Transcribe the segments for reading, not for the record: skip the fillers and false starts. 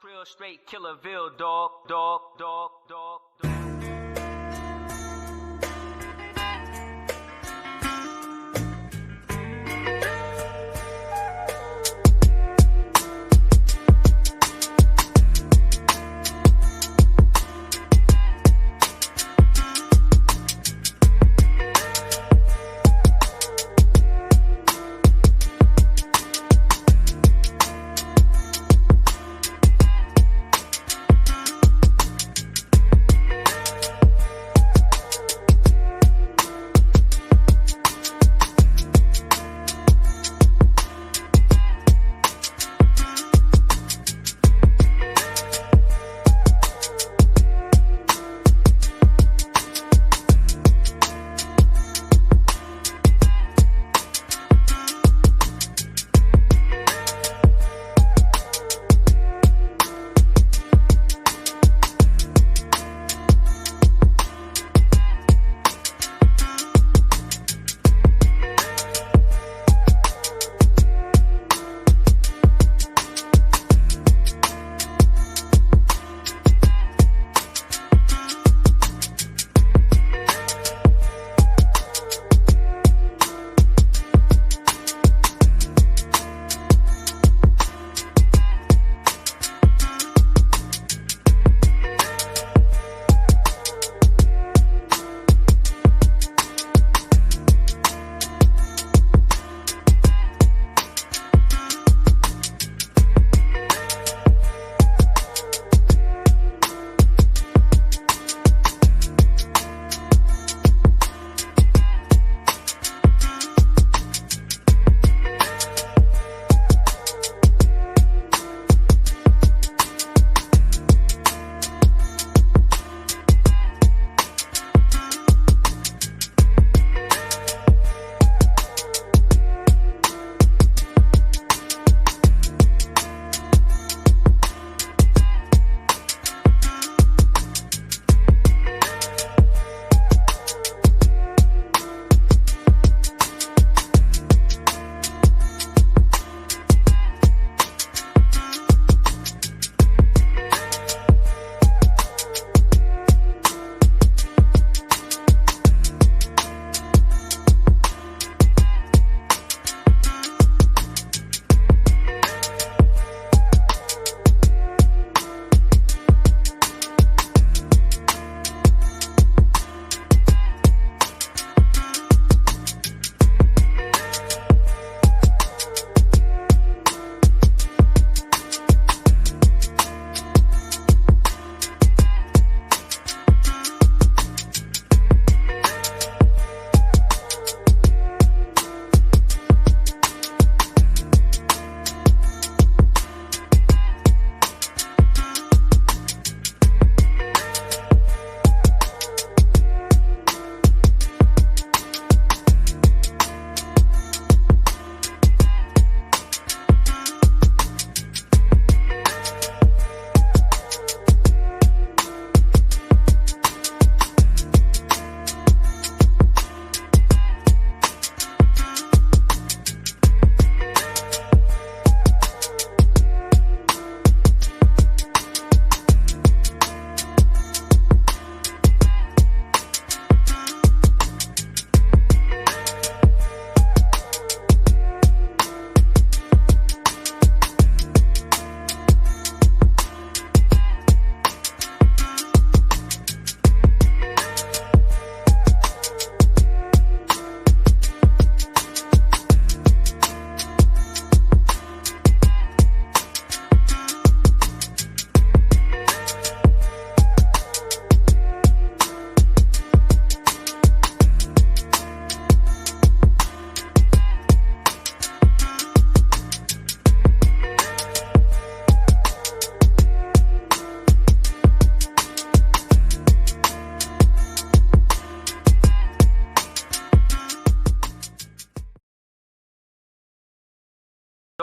Real straight Killerville, dog, dog, dog, dog, dog.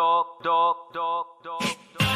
Dog, dog, dog, dog, dog.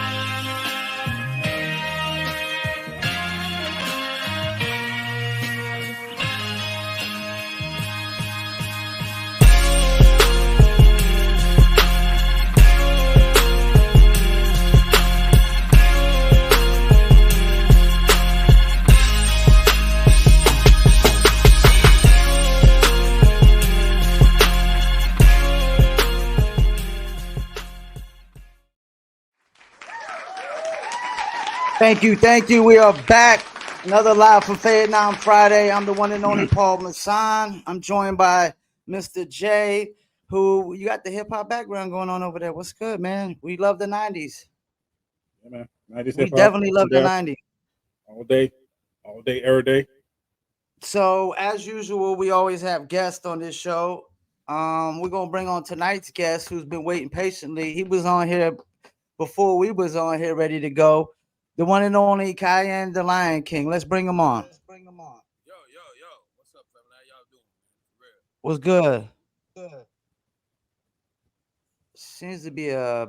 Thank you. We are back. Another live from Fayettenam Friday. I'm the one and only Paul Masson. I'm joined by Mr. J, who you got the hip hop background going on over there. What's good, man? We love the 90s. Yeah, man. 90s We hip hop, definitely up love and the down, 90s. all day, every day. So, as usual, we always have guests on this show. We're going to bring on tonight's guest who's been waiting patiently. He was on here before we was on here ready to go. The one and only Cayenne The Lion King. Let's bring him on. Yo. What's up, family? How y'all doing, man? For real. What's good? Seems to be a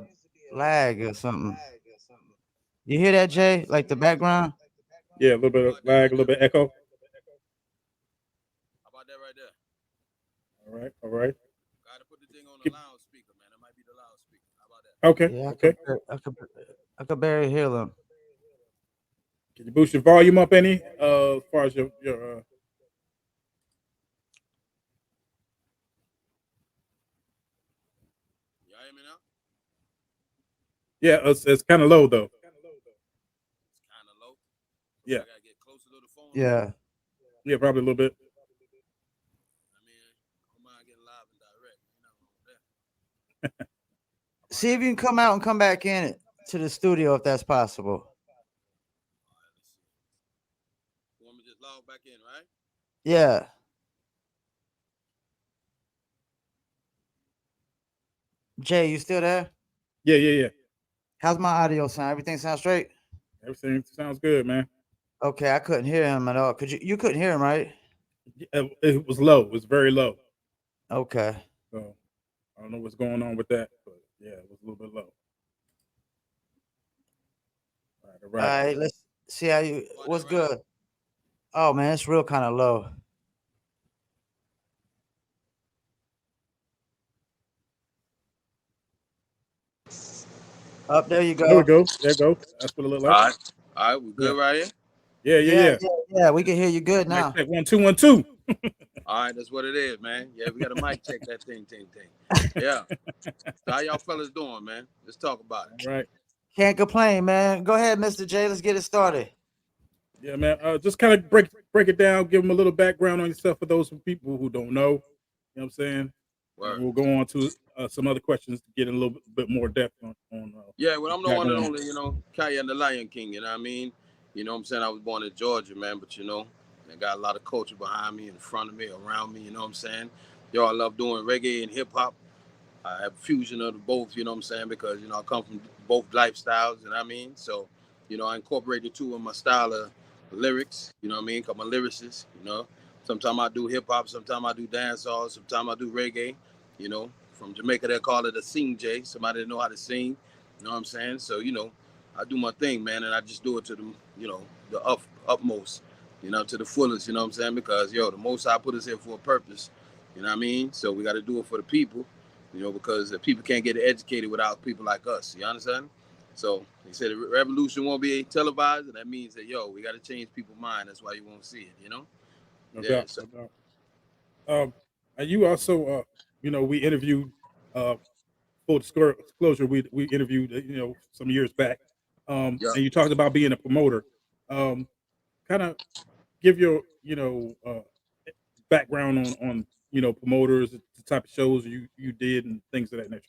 lag or something. You hear that, Jay? Like the background? Yeah, a little bit How of about that lag, right a little there? bit echo. How about that right there? All right. Gotta put the thing on the Keep, loudspeaker, man. It might be the loudspeaker. How about that? okay, Yeah, okay. I could barely hear them. Can you boost your volume up any? As far as your Y'all hear me now? yeah, it's kind of low though. It's kind of low. So what, Yeah, I gotta get closer to the phone or what? Yeah. yeah, probably a little bit. I mean, I don't mind getting live and direct. Ain't nothing wrong with that. How about See if now? you can come out and come back in to the studio if that's possible. All right, let's see. You want me to just log back in, right? Yeah. Jay, you still there? Yeah. How's my audio sound? Everything sounds straight? Everything sounds good, man. Okay, I couldn't hear him at all. Could you couldn't hear him, right? It was low. It was very low. Okay. So I don't know what's going on with that, but yeah, it was a little bit low. All All right. right, let's see how you How about that what's right now? good. Oh man, it's real kind of low. Up there you There we go. go. There you go. That's what it looked like. All right. All right, we Yeah, good right here? yeah. Yeah. We can hear you good Mic now. check 1 2 1 2. All right, that's what it is, man. Yeah, we got a mic check that thing. Yeah. So how y'all fellas doing, man? Let's talk about All it. right. Can't complain, man. Go ahead, Mr. J. Let's get it started. Yeah, man. Just kind of break it down, give them a little background on yourself for those people who don't know. You know what I'm saying? And Word. we'll go on to some other questions to get a little bit more depth on Yeah, well, what I'm the you got one and going on. only, Cayenne The Lion King, you know what I mean? You know what I'm saying? I was born in Georgia, man, but, I got a lot of culture behind me, in front of me, around me, you know what I'm saying? Yo, I love doing reggae and hip hop. I have a fusion of the both, you know what I'm saying? Because, I come from both lifestyles, you know what I mean? So, I incorporated two in my style of lyrics, you know what I mean? Because I'm a lyricist. Sometimes I do hip hop, sometimes I do dancehall, sometimes I do reggae, you know. From Jamaica, they call it a sing J, somebody that know how to sing, you know what I'm saying? So, I do my thing, man, and I just do it to the utmost, to the fullest, you know what I'm saying? Because, the most I put us here for a purpose, you know what I mean? So we got to do it for the people, because the people can't get educated without people like us. You understand? So they said the revolution won't be televised, and that means that we got to change people's mind. That's why you won't see it. No Yeah. doubt, So no doubt. And you also, we interviewed, uh, full disclosure, we interviewed, some years back, yeah, and you talked about being a promoter. Kind of give your, background on promoters, the type of shows you did, and things of that nature.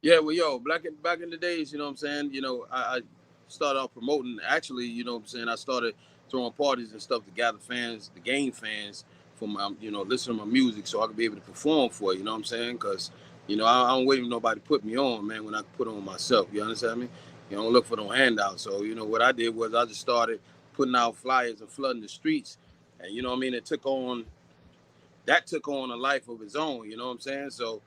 yeah. Well, back in the days, you know what I'm saying. I started off promoting. Actually, you know what I'm saying. I started throwing parties and stuff to gather fans, to gain fans for my, listen to my music, so I could be able to perform for it. You know what I'm saying? Because I don't wait for nobody to put me on, man. When I put on myself, you understand me? You don't look for no handouts. So what I did was I just started putting out flyers and flooding the streets, and you know what I mean. It took on a life of its own, you know what I'm saying? So,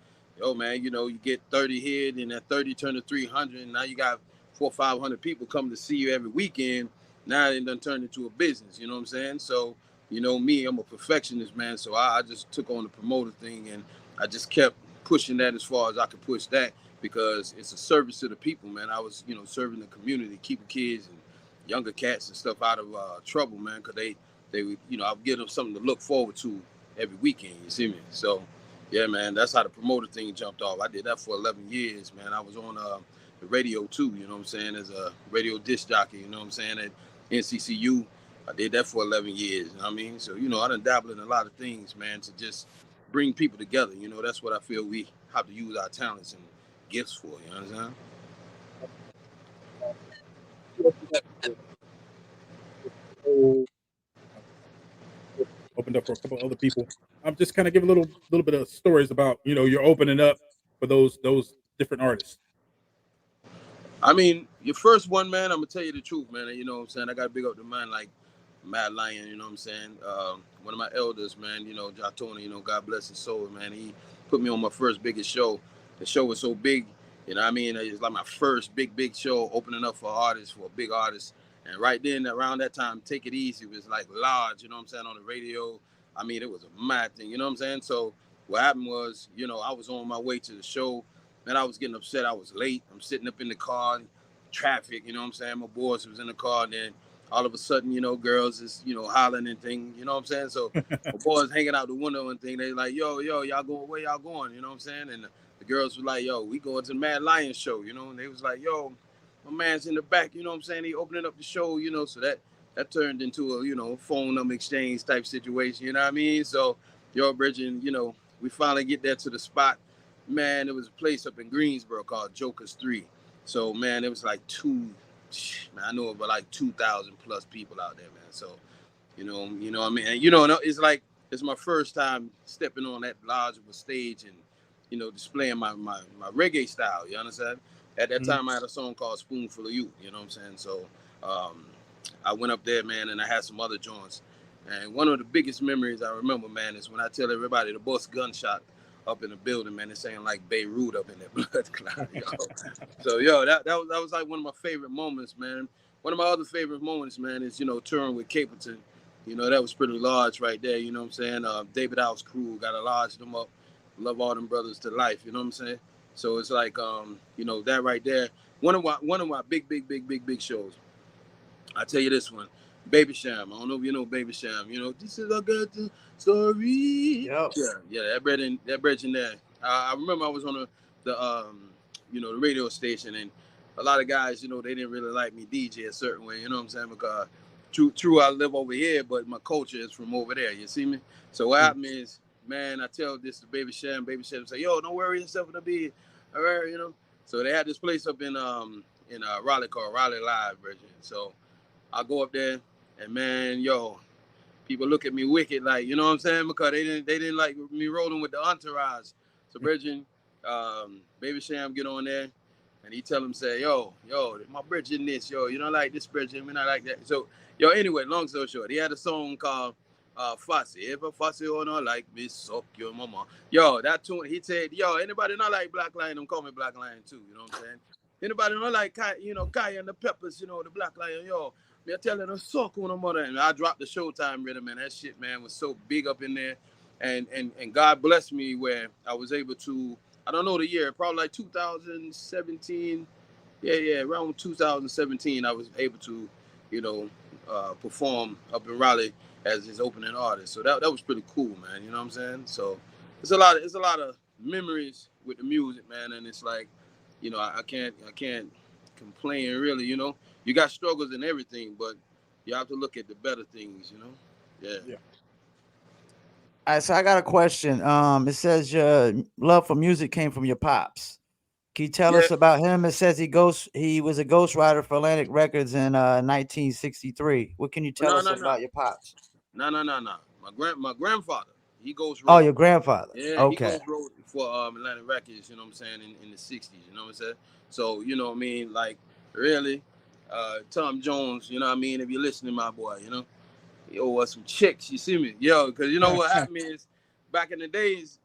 man, you get 30 here, then that 30 turn to 300, and now you got 400, 500 people coming to see you every weekend. Now it done turned into a business, you know what I'm saying? So, me, I'm a perfectionist, man. So I just took on the promoter thing, and I just kept pushing that as far as I could push that, because it's a service to the people, man. I was, serving the community, keeping kids and younger cats and stuff out of trouble, man, because they would, I'll give them something to look forward to every weekend. You see me? So, yeah, man, that's how the promoter thing jumped off. I did that for 11 years, man. I was on the radio too, you know what I'm saying, as a radio disc jockey, you know what I'm saying, at NCCU. I did that for 11 years, you know what I mean? So, you know, I done dabbled in a lot of things, man, to just bring people together. You know, that's what I feel we have to use our talents and gifts for, you understand? Opened up for a couple other people. I'm just kind of give a little bit of stories about, you know, you're opening up for those different artists. I mean, your first one, man, I'm gonna tell you the truth, man. You know what I'm saying? I gotta big up the man like Mad Lion, you know what I'm saying? One of my elders, man, you know, Jatoni, you know, God bless his soul, man. He put me on my first biggest show. The show was so big, you know what I mean? It's like my first big show, opening up for artists, for a big artist. And right then, around that time, Take It Easy was like large, you know what I'm saying, on the radio. I mean, it was a mad thing, you know what I'm saying? So what happened was, you know, I was on my way to the show, and I was getting upset. I was late. I'm sitting up in the car, traffic, you know what I'm saying? My boys was in the car, and then all of a sudden, you know, girls is, you know, hollering and thing, you know what I'm saying? So my boys hanging out the window and thing, they like, yo, y'all going, where y'all going? You know what I'm saying? And the girls were like, yo, we going to the Mad Lion show, you know? And they was like, yo, my man's in the back, you know what I'm saying? He opening up the show, you know, so that turned into a, you know, phone number exchange type situation, you know what I mean? So, yo, Bridget, you know, we finally get there to the spot. Man, there was a place up in Greensboro called Joker's 3. So, man, it was like man, I know about like 2,000 plus people out there, man. So, you know what I mean? And, you know, it's like, it's my first time stepping on that large of a stage and, you know, displaying my reggae style, you understand? At that time, I had a song called Spoonful of You, you know what I'm saying? So, I went up there, man, and I had some other joints. And one of the biggest memories I remember, man, is when I tell everybody the bus gunshot up in the building, man. It's saying like Beirut up in that blood cloud, yo. So, yo, that was like one of my favorite moments, man. One of my other favorite moments, man, is, you know, touring with Caperton. You know, that was pretty large right there, you know what I'm saying? David House crew, got to large them up. Love all them brothers to life, you know what I'm saying? So it's like, you know, that right there. One of my big shows. I tell you this one, Baby Sham. I don't know if you know Baby Sham. You know, this is a good story. Yep. Yeah, that bridge in there. I remember I was on the you know, the radio station, and a lot of guys, you know, they didn't really like me DJ a certain way. You know what I'm saying? Because true, I live over here, but my culture is from over there. You see me? So what happened is, man, I tell this to Baby Sham say, yo, don't worry yourself in the bed. All right, you know. So they had this place up in Raleigh called Raleigh Live, Virgin. So I go up there, and man, yo, people look at me wicked, like, you know what I'm saying? Because they didn't like me rolling with the entourage. So Bridget, Baby Sham get on there, and he tell him, say, yo, my Bridget in this, yo, you don't like this Bridget, we not like that. So, yo, anyway, long story short, he had a song called Fussy. If a fussy or not like me, suck your mama. Yo, that tune, he said, yo, anybody not like Black Lion, them call me Black Lion too, you know what I'm saying? Anybody not like, you know, Cayenne the Peppers, you know, the Black Lion, yo, me telling them suck on them mother, and I dropped the Showtime rhythm, man. That shit, man, was so big up in there, and God blessed me where I was able to. I don't know the year, probably like 2017. Yeah, around 2017, I was able to, you know, perform up in Raleigh as his opening artist. So that was pretty cool, man. You know what I'm saying? So it's a lot of memories with the music, man, and it's like, you know, I can't complain really, you know. You got struggles and everything, but you have to look at the better things, you know. Yeah. All right, so I got a question. It says your love for music came from your pops. Can you tell us about him? It says he was a ghostwriter for Atlantic Records in 1963. What can you tell us about your pops? No. My grandfather, he goes Oh, wrote. your grandfather. Yeah, Okay. he goes wrote for Atlantic Records, you know what I'm saying, in the 60s, you know what I'm saying? So, you know what I mean, like, really, Tom Jones, you know what I mean, if you're listening, my boy, you know, he owe us some chicks, you see me? Yo, because you know what happened is, back in the days,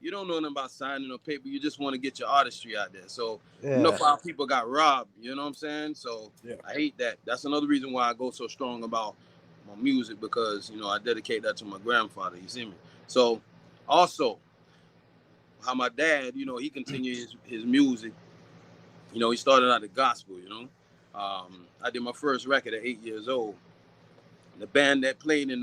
you don't know nothing about signing or paper, you just want to get your artistry out there. So, you know how people got robbed, you know what I'm saying? So, I hate that. That's another reason why I go so strong about my music, because, you know, I dedicate that to my grandfather, you see me? So, also, how my dad, you know, he continued his music. You know, he started out the gospel, you know. I did my first record at 8 years old. The band that played you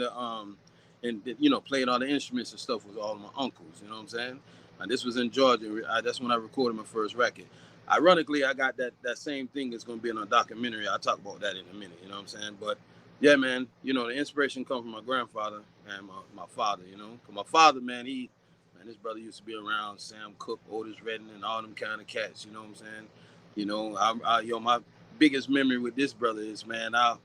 know, played all the instruments and stuff was all my uncles, you know what I'm saying? And this was in Georgia. That's when I recorded my first record. ironically, I got that same thing is going to be in a documentary. I'll talk about that in a minute. You know what I'm saying? But yeah, man, you know, the inspiration comes from my grandfather and my father. You know, 'cause my father, man, his brother used to be around Sam Cooke, Otis Redding, and all them kind of cats. You know what I'm saying? You know, my biggest memory with this brother is, man, I'll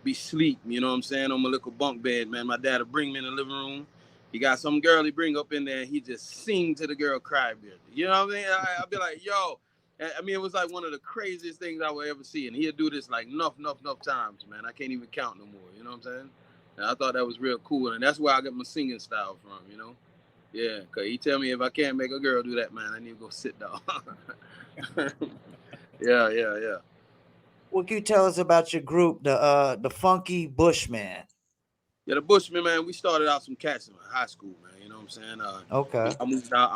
be sleep, you know what I'm saying, on my little bunk bed, man. My dad will bring me in the living room. He got some girl he bring up in there, and he just sing to the girl cry, bitch. You know what I mean? I'll be like, yo. I mean, it was like one of the craziest things I would ever see. And he'll do this like enough times, man. I can't even count no more. You know what I'm saying? And I thought that was real cool. And that's where I got my singing style from, you know? Yeah, because he tell me if I can't make a girl do that, man, I need to go sit down. Yeah. What can you tell us about your group, the Funky Bushman? Yeah, the Bushmen, man, we started out some cats in high school, man. You know what I'm saying? Okay. I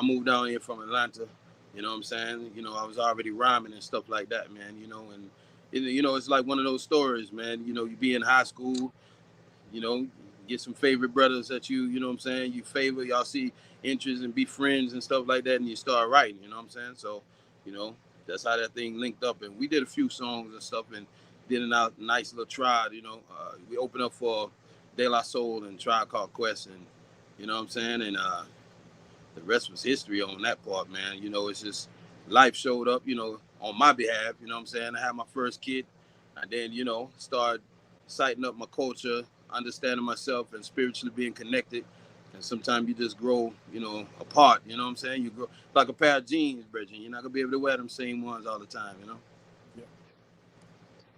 moved down here from Atlanta. You know what I'm saying? You know, I was already rhyming and stuff like that, man. You know, and you know, it's like one of those stories, man. You know, you be in high school, you know, get some favorite brothers that you know what I'm saying, you favor, y'all see interests and be friends and stuff like that, and you start writing, you know what I'm saying? So, you know, that's how that thing linked up. And we did a few songs and stuff and did a nice little trial, you know. We opened up for De La Soul and Tribe Called Quest, and you know what I'm saying? And the rest was history on that part, man. You know, it's just life showed up, you know, on my behalf, you know what I'm saying? I had my first kid, and then, you know, started sighting up my culture, understanding myself and spiritually being connected. And sometimes you just grow, you know, apart, you know what I'm saying? You grow like a pair of jeans, Bridget. You're not gonna be able to wear them same ones all the time, you know? Yeah.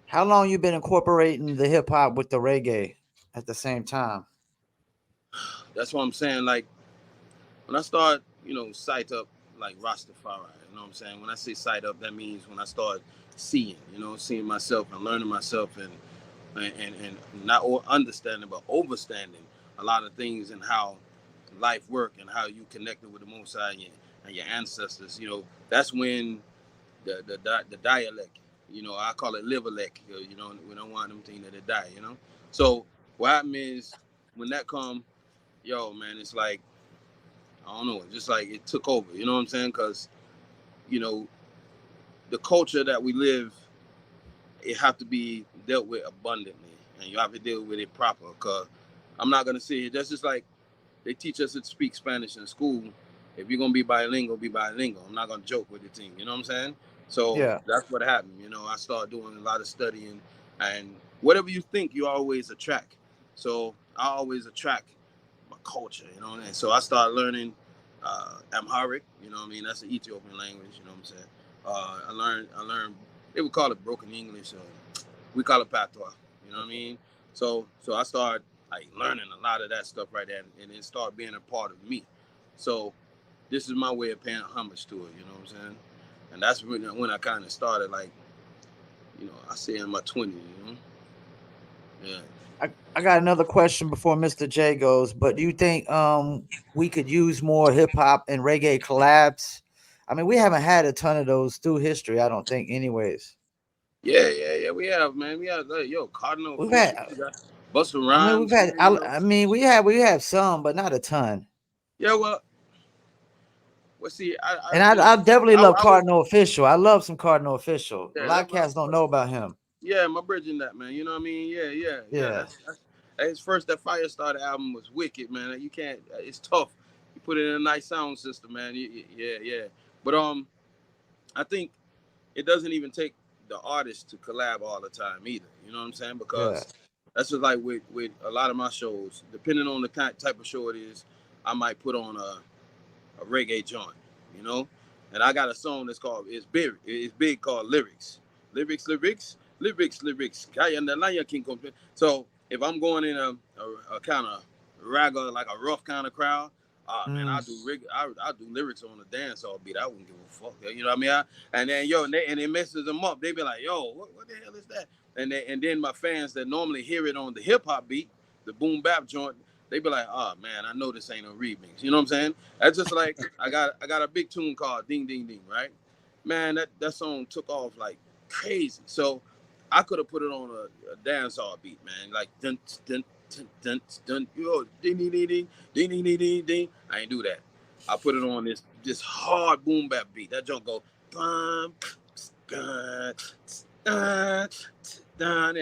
How long you been incorporating the hip hop with the reggae at the same time? That's what I'm saying. Like, when I start, you know, sight up like Rastafari, you know what I'm saying? When I say sight up, that means when I start seeing, you know, seeing myself and learning myself and not understanding but overstanding a lot of things and how life work and how you connected with the Most High and your ancestors. You know, that's when the dialect, you know, I call it liverlect. You know, we don't want them things that die. You know, so what happens is when that come, yo, man, it's like I don't know, just like it took over. You know what I'm saying? Because you know the culture that we live, it have to be dealt with abundantly, and you have to deal with it proper. Cause I'm not gonna say it. That's just like they teach us to speak Spanish in school. If you're gonna be bilingual, be bilingual. I'm not gonna joke with the team. You know what I'm saying? So Yeah. that's what happened. You know, I started doing a lot of studying, and whatever you think, you always attract. So I always attract my culture. You know, and so I started learning Amharic. You know what I mean? That's an Ethiopian language. You know what I'm saying? I learned. They would call it broken English. We call it patois. You know what I mean? So I started like learning a lot of that stuff right there, and it started being a part of me. So this is my way of paying homage to it. You know what I'm saying? And that's when I kind of started, like, you know, I say in my 20s. You know? Yeah. I got another question before Mr. J goes, but do you think we could use more hip hop and reggae collabs? I mean, we haven't had a ton of those through history, I don't think, anyways. Yeah. We have, man. We have, yo, Cardinal We've Official. had, We got Busta I mean, we've Rhymes, had, man. You know. I mean, we have some, but not a ton. Yeah. Well, see, And you know, I definitely love I was, Cardinal Official. I love some Cardinal Official. A yeah, lot that's of cats don't know about him. yeah, my bridging that, man. You know what I mean? Yeah. Yeah. That's his first. That Firestarter album was wicked, man. You can't. It's tough. You put it in a nice sound system, man. Yeah. But I think it doesn't even take the artist to collab all the time either. You know what I'm saying? Yeah. Because that's just like with a lot of my shows. Depending on the type of show it is, I might put on a reggae joint, you know. And I got a song that's called it's big called lyrics. Cayenne The Lion King. So if I'm going in a kind of ragga, like a rough kind of crowd, man, I do lyrics on the dance all beat. I wouldn't give a fuck, you know what I mean? And then and it messes them up. They be like, yo, what the hell is that? And then my fans that normally hear it on the hip hop beat, the boom bap joint, they be like, oh man, I know this ain't no remix. You know what I'm saying? That's just like I got a big tune called Ding Ding Ding, right? Man, that song took off like crazy. So I could have put it on a dancehall beat, man, like dun dun dun dun dun, yo, ding ding ding ding ding ding ding ding ding. I ain't do that. I put it on this hard boom bap beat. That junk go bum and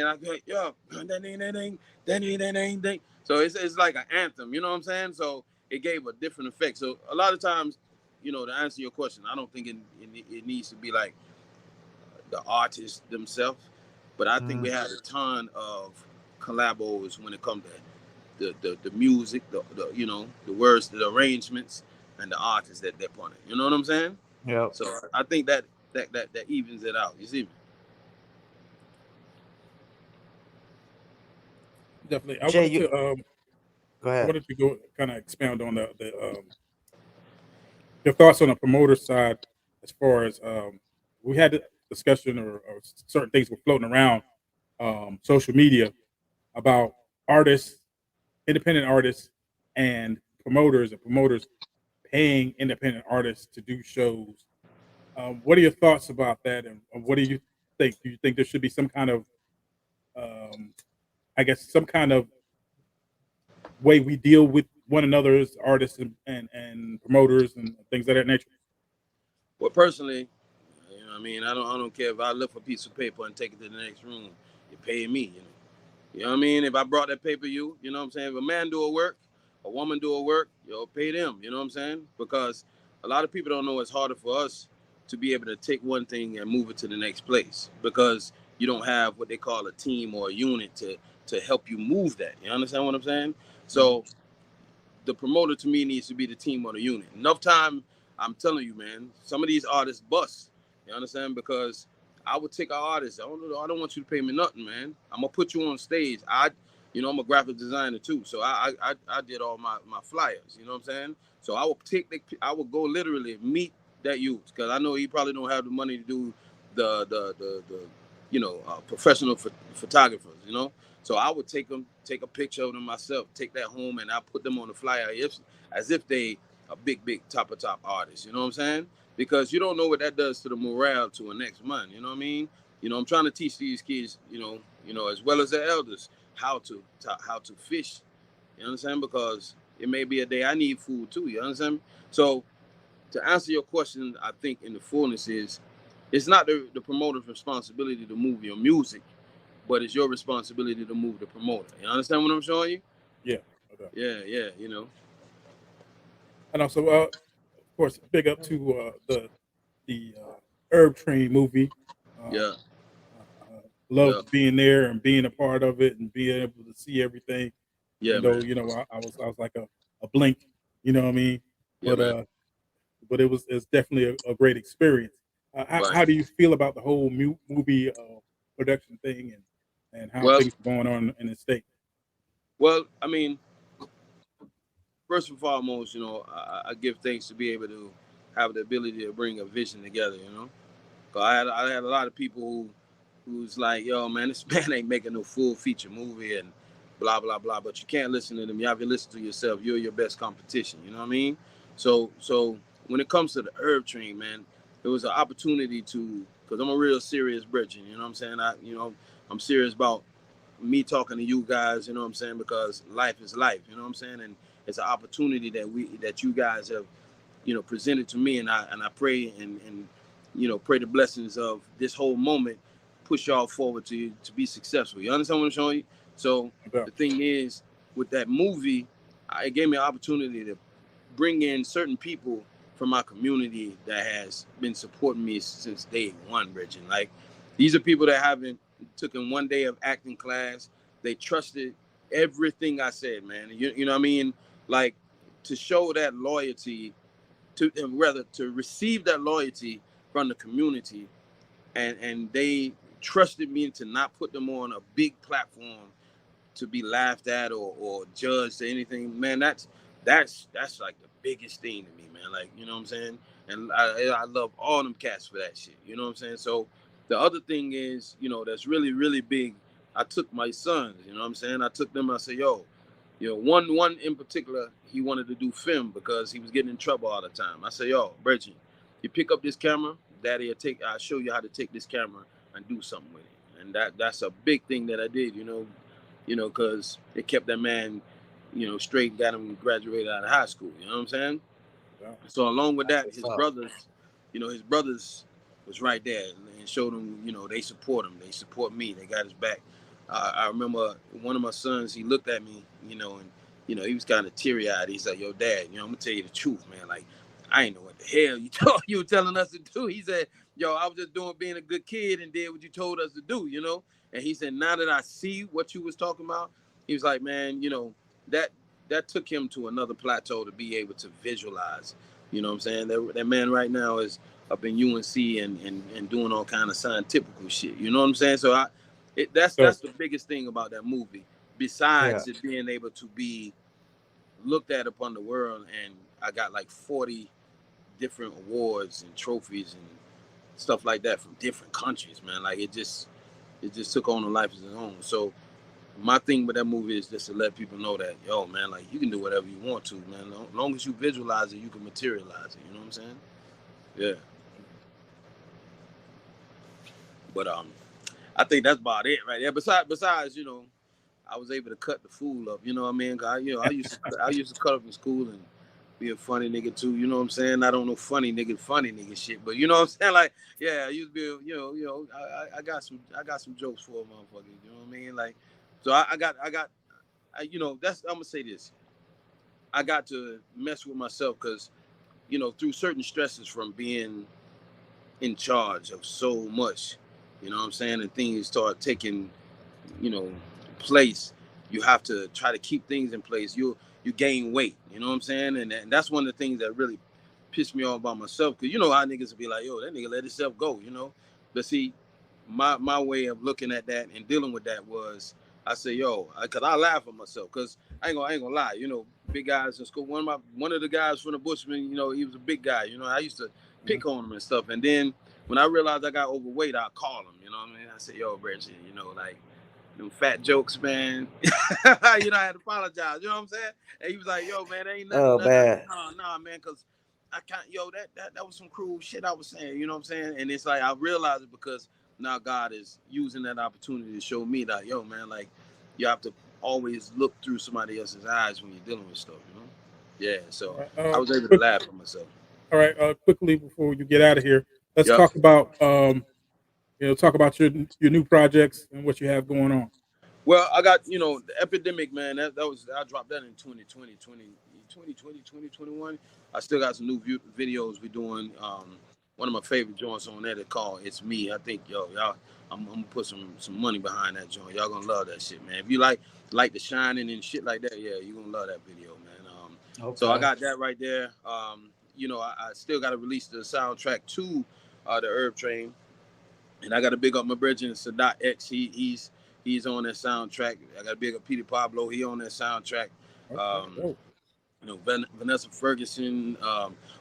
I go, yo, ding. So it's like an anthem, you know what I'm saying? So it gave a different effect. So a lot of times, you know, to answer your question, I don't think it needs to be like the artists themselves, but I think we had a ton of collabos when it comes to the music, the you know, the words, the arrangements, and the artists that they're on it. You know what I'm saying? Yeah. So I think that evens it out. You see me? Definitely. Jay, you go I ahead. wanted to go kind of expound on the your thoughts on the promoter side as far as we had a discussion or certain things were floating around social media about artists, independent artists, and promoters paying independent artists to do shows. What are your thoughts about that, and what do you think? Do you think there should be some kind of, I guess, some kind of way we deal with one another as artists and promoters and things of that nature? Well, personally, you know, what I mean, I don't care if I lift a piece of paper and take it to the next room. You're paying me, you know. You know what I mean? If I brought that paper, you know what I'm saying? If a man do a work, a woman do a work, you'll pay them. You know what I'm saying? Because a lot of people don't know it's harder for us to be able to take one thing and move it to the next place because you don't have what they call a team or a unit to help you move that. You understand what I'm saying? So the promoter to me needs to be the team or the unit. Enough time, I'm telling you, man, some of these artists bust. You understand? Because I would take an artist. I don't want you to pay me nothing, man. I'm gonna put you on stage. You know, I'm a graphic designer too, so I did all my flyers. You know what I'm saying? So I would go literally meet that youth because I know he probably don't have the money to do the you know professional photographers. You know, so I would take a picture of them myself, take that home, and I put them on the flyer as if they a big top of top artist. You know what I'm saying? Because you don't know what that does to the morale to a next month. You know what I mean? You know, I'm trying to teach these kids, you know, as well as the elders, how to fish. You understand? Because it may be a day I need food too. You understand? So to answer your question, I think in the fullness is, it's not the promoter's responsibility to move your music, but it's your responsibility to move the promoter. You understand what I'm showing you? Yeah. Okay. Yeah, you know. And also, of course, big up to the Herb Train movie. Um, Yeah, yeah, Loved being there and being a part of it and being able to see everything. yeah, Even though man. I was like a blink, you know what I mean. Yeah, But man. it's definitely a great experience. Right. How do you feel about the whole movie production thing and how Well, things are going on in the state? I mean, first and foremost, you know, I give thanks to be able to have the ability to bring a vision together. You know, 'cause I had a lot of people who's like, yo, man, this man ain't making no full feature movie and blah blah blah. But you can't listen to them. You have to listen to yourself. You're your best competition. You know what I mean? So when it comes to the Herb Train, man, it was an opportunity to, because I'm a real serious bridging. You know what I'm saying? I'm serious about me talking to you guys. You know what I'm saying? Because life is life. You know what I'm saying? And it's an opportunity that you guys have, you know, presented to me, and I pray and you know, pray the blessings of this whole moment push y'all forward to be successful. You understand what I'm showing you? So Okay. the thing is, with that movie, it gave me an opportunity to bring in certain people from my community that has been supporting me since day one, Bridget. Like, these are people that haven't taken one day of acting class. They trusted everything I said, man. You know what I mean? Like, to show that loyalty, to receive that loyalty from the community, and they trusted me to not put them on a big platform to be laughed at or judged or anything, man. That's like the biggest thing to me, man. Like, you know what I'm saying? And I love all them cats for that shit. You know what I'm saying? So the other thing is, you know, that's really, really big. I took my sons, you know what I'm saying? I took them, I said, yo, you know, one in particular, he wanted to do film because he was getting in trouble all the time. I said, yo, Bridget, you pick up this camera, Daddy, I'll show you how to take this camera and do something with it. And that's a big thing that I did, you know, because it kept that man, you know, straight, got him graduated out of high school. You know what I'm saying? Yeah. So along with That's that, what's his up. brothers, you know, his brothers was right there and showed him, you know, they support him, they support me, they got his back. I remember one of my sons, he looked at me, you know, and you know, he was kind of teary eyed. He's like, "Yo, Dad, you know, I'm gonna tell you the truth, man. Like, I ain't know what the hell you were telling us to do." He said, "Yo, I was just doing being a good kid and did what you told us to do, you know." And he said, "Now that I see what you was talking about," he was like, "Man, you know, that that took him to another plateau to be able to visualize." You know what I'm saying? That man right now is up in UNC and doing all kind of scientific shit. You know what I'm saying? So that's So the biggest thing about that movie. Yeah. Besides it being able to be looked at upon the world, and I got like 40 different awards and trophies and stuff like that from different countries, man. Like it just took on a life of its own. So my thing with that movie is just to let people know that, yo, man, like you can do whatever you want to, man. As long as you visualize it, you can materialize it. You know what I'm saying? Yeah. But I think that's about it right there. Besides, you know, I was able to cut the fool up. You know what I mean? I used to cut up in school and be a funny nigga too. You know what I'm saying? I don't know funny nigga shit, but you know what I'm saying? Like, yeah, I used to be, I got some jokes for a motherfucker. You know what I mean? Like, so you know, I'm gonna say this. I got to mess with myself because, you know, through certain stresses from being in charge of so much, you know what I'm saying, and things start taking, you know, place, you have to try to keep things in place. You gain weight, you know what I'm saying, and that's one of the things that really pissed me off about myself, because you know how niggas will be like, yo, that nigga let himself go, you know. But see, my way of looking at that and dealing with that was, I say, yo, because I laugh at myself, because I ain't gonna lie, you know, big guys in school. One of the guys from the Bushman, you know, he was a big guy. You know, I used to pick on him and stuff. And then when I realized I got overweight, I call him. You know what I mean? I said, yo, Reggie, you know, like them fat jokes, man. You know, I had to apologize. You know what I'm saying? And he was like, yo, man, ain't Oh nothing. man. Nah, man, because I can't. Yo, that was some cruel shit I was saying. You know what I'm saying? And it's like I realized it because now God is using that opportunity to show me that, yo, man, like you have to always look through somebody else's eyes when you're dealing with stuff, you know? Yeah, so I was able to laugh at myself. all right, quickly before you get out of here, let's Yep. talk about talk about your new projects and what you have going on. Well, I got, you know, the epidemic, man. That was, I dropped that in 2021. I still got some new videos we're doing. One of my favorite joints on there, they call It's Me. I think, yo, y'all, I'm gonna put some money behind that joint. Y'all gonna love that shit, man. If you like The Shining and shit like that, yeah, you're gonna love that video, man. So I Okay. got that right there. You know, I still got to release the soundtrack to the Herb Train. And I got to big up my brother Sadat X. He's on that soundtrack. I got to big up Peter Pablo. He on that soundtrack. Okay, Um, dope. you know, Vanessa Ferguson,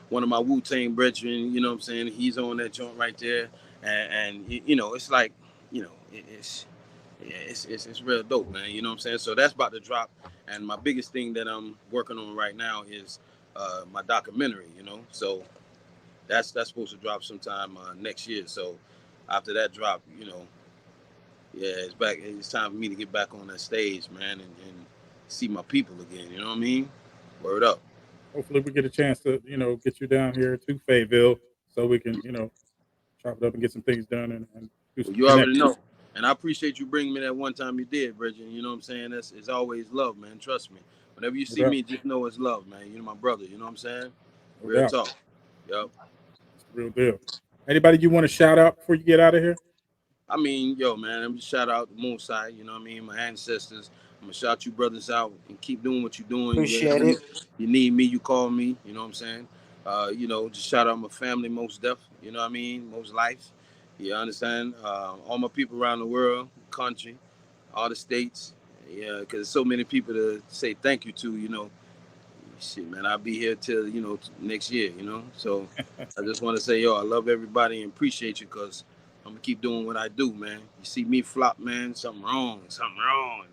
one of my Wu-Tang brethren, you know what I'm saying? He's on that joint right there. And you know, it's like, you know, it's real dope, man. You know what I'm saying? So that's about to drop. And my biggest thing that I'm working on right now is my documentary, you know? So that's supposed to drop sometime next year. So after that drop, you know, yeah, it's back. It's time for me to get back on that stage, man, and see my people again. You know what I mean? Word up. Hopefully, we get a chance to get you down here to Fayetteville so we can chop it up and get some things done and do Well, some you already connecting. know. And I appreciate you bringing me that one time you did, Bridget. You know what I'm saying? It's always love, man. Trust me. Whenever you No see doubt, me, just know it's love, man. You're my brother. You know what I'm saying? no Real doubt. talk. Yep. It's the real deal. Anybody you want to shout out before you get out of here? I mean, yo, man, I'm just shout out the Moonside, you know what I mean? My ancestors. I'm gonna shout you brothers out and keep doing what you're doing. Appreciate it. You need me, you call me, you know what I'm saying? You know, just shout out my family, most deaf, you know what I mean? Most life. You understand? All my people around the world, country, all the states. Yeah, because so many people to say thank you to, you know. Shit, man, I'll be here till, you know, next year, you know? So I just want to say, yo, I love everybody and appreciate you because I'm going to keep doing what I do, man. You see me flop, man, something wrong now.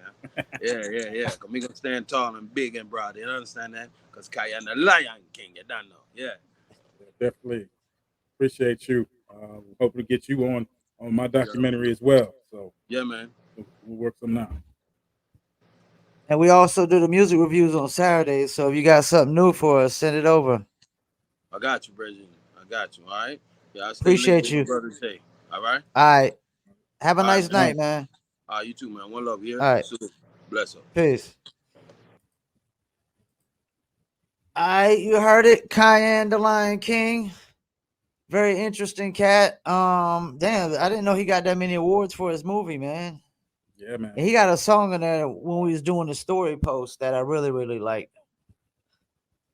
Yeah. Because we going to stand tall and big and broad. You understand that? Because Cayenne The Lion King, you don't know. Yeah. Yeah, definitely appreciate you. Hope to get you on my Yeah, documentary as well. So yeah, man. we'll work some out. And we also do the music reviews on Saturdays. So if you got something new for us, send it over. I got you, Bridget. I got you, all right? Yeah, I stay lit Appreciate with my you. brother Jay. All right. All right. Have a All right, nice man. night, man. You too, man. One love here. All right. Super. Bless up. Peace. All right, you heard it. Cayenne The Lion King. Very interesting cat. Damn, I didn't know he got that many awards for his movie, man. Yeah, man. And he got a song in there when we was doing the story post that I really, really liked.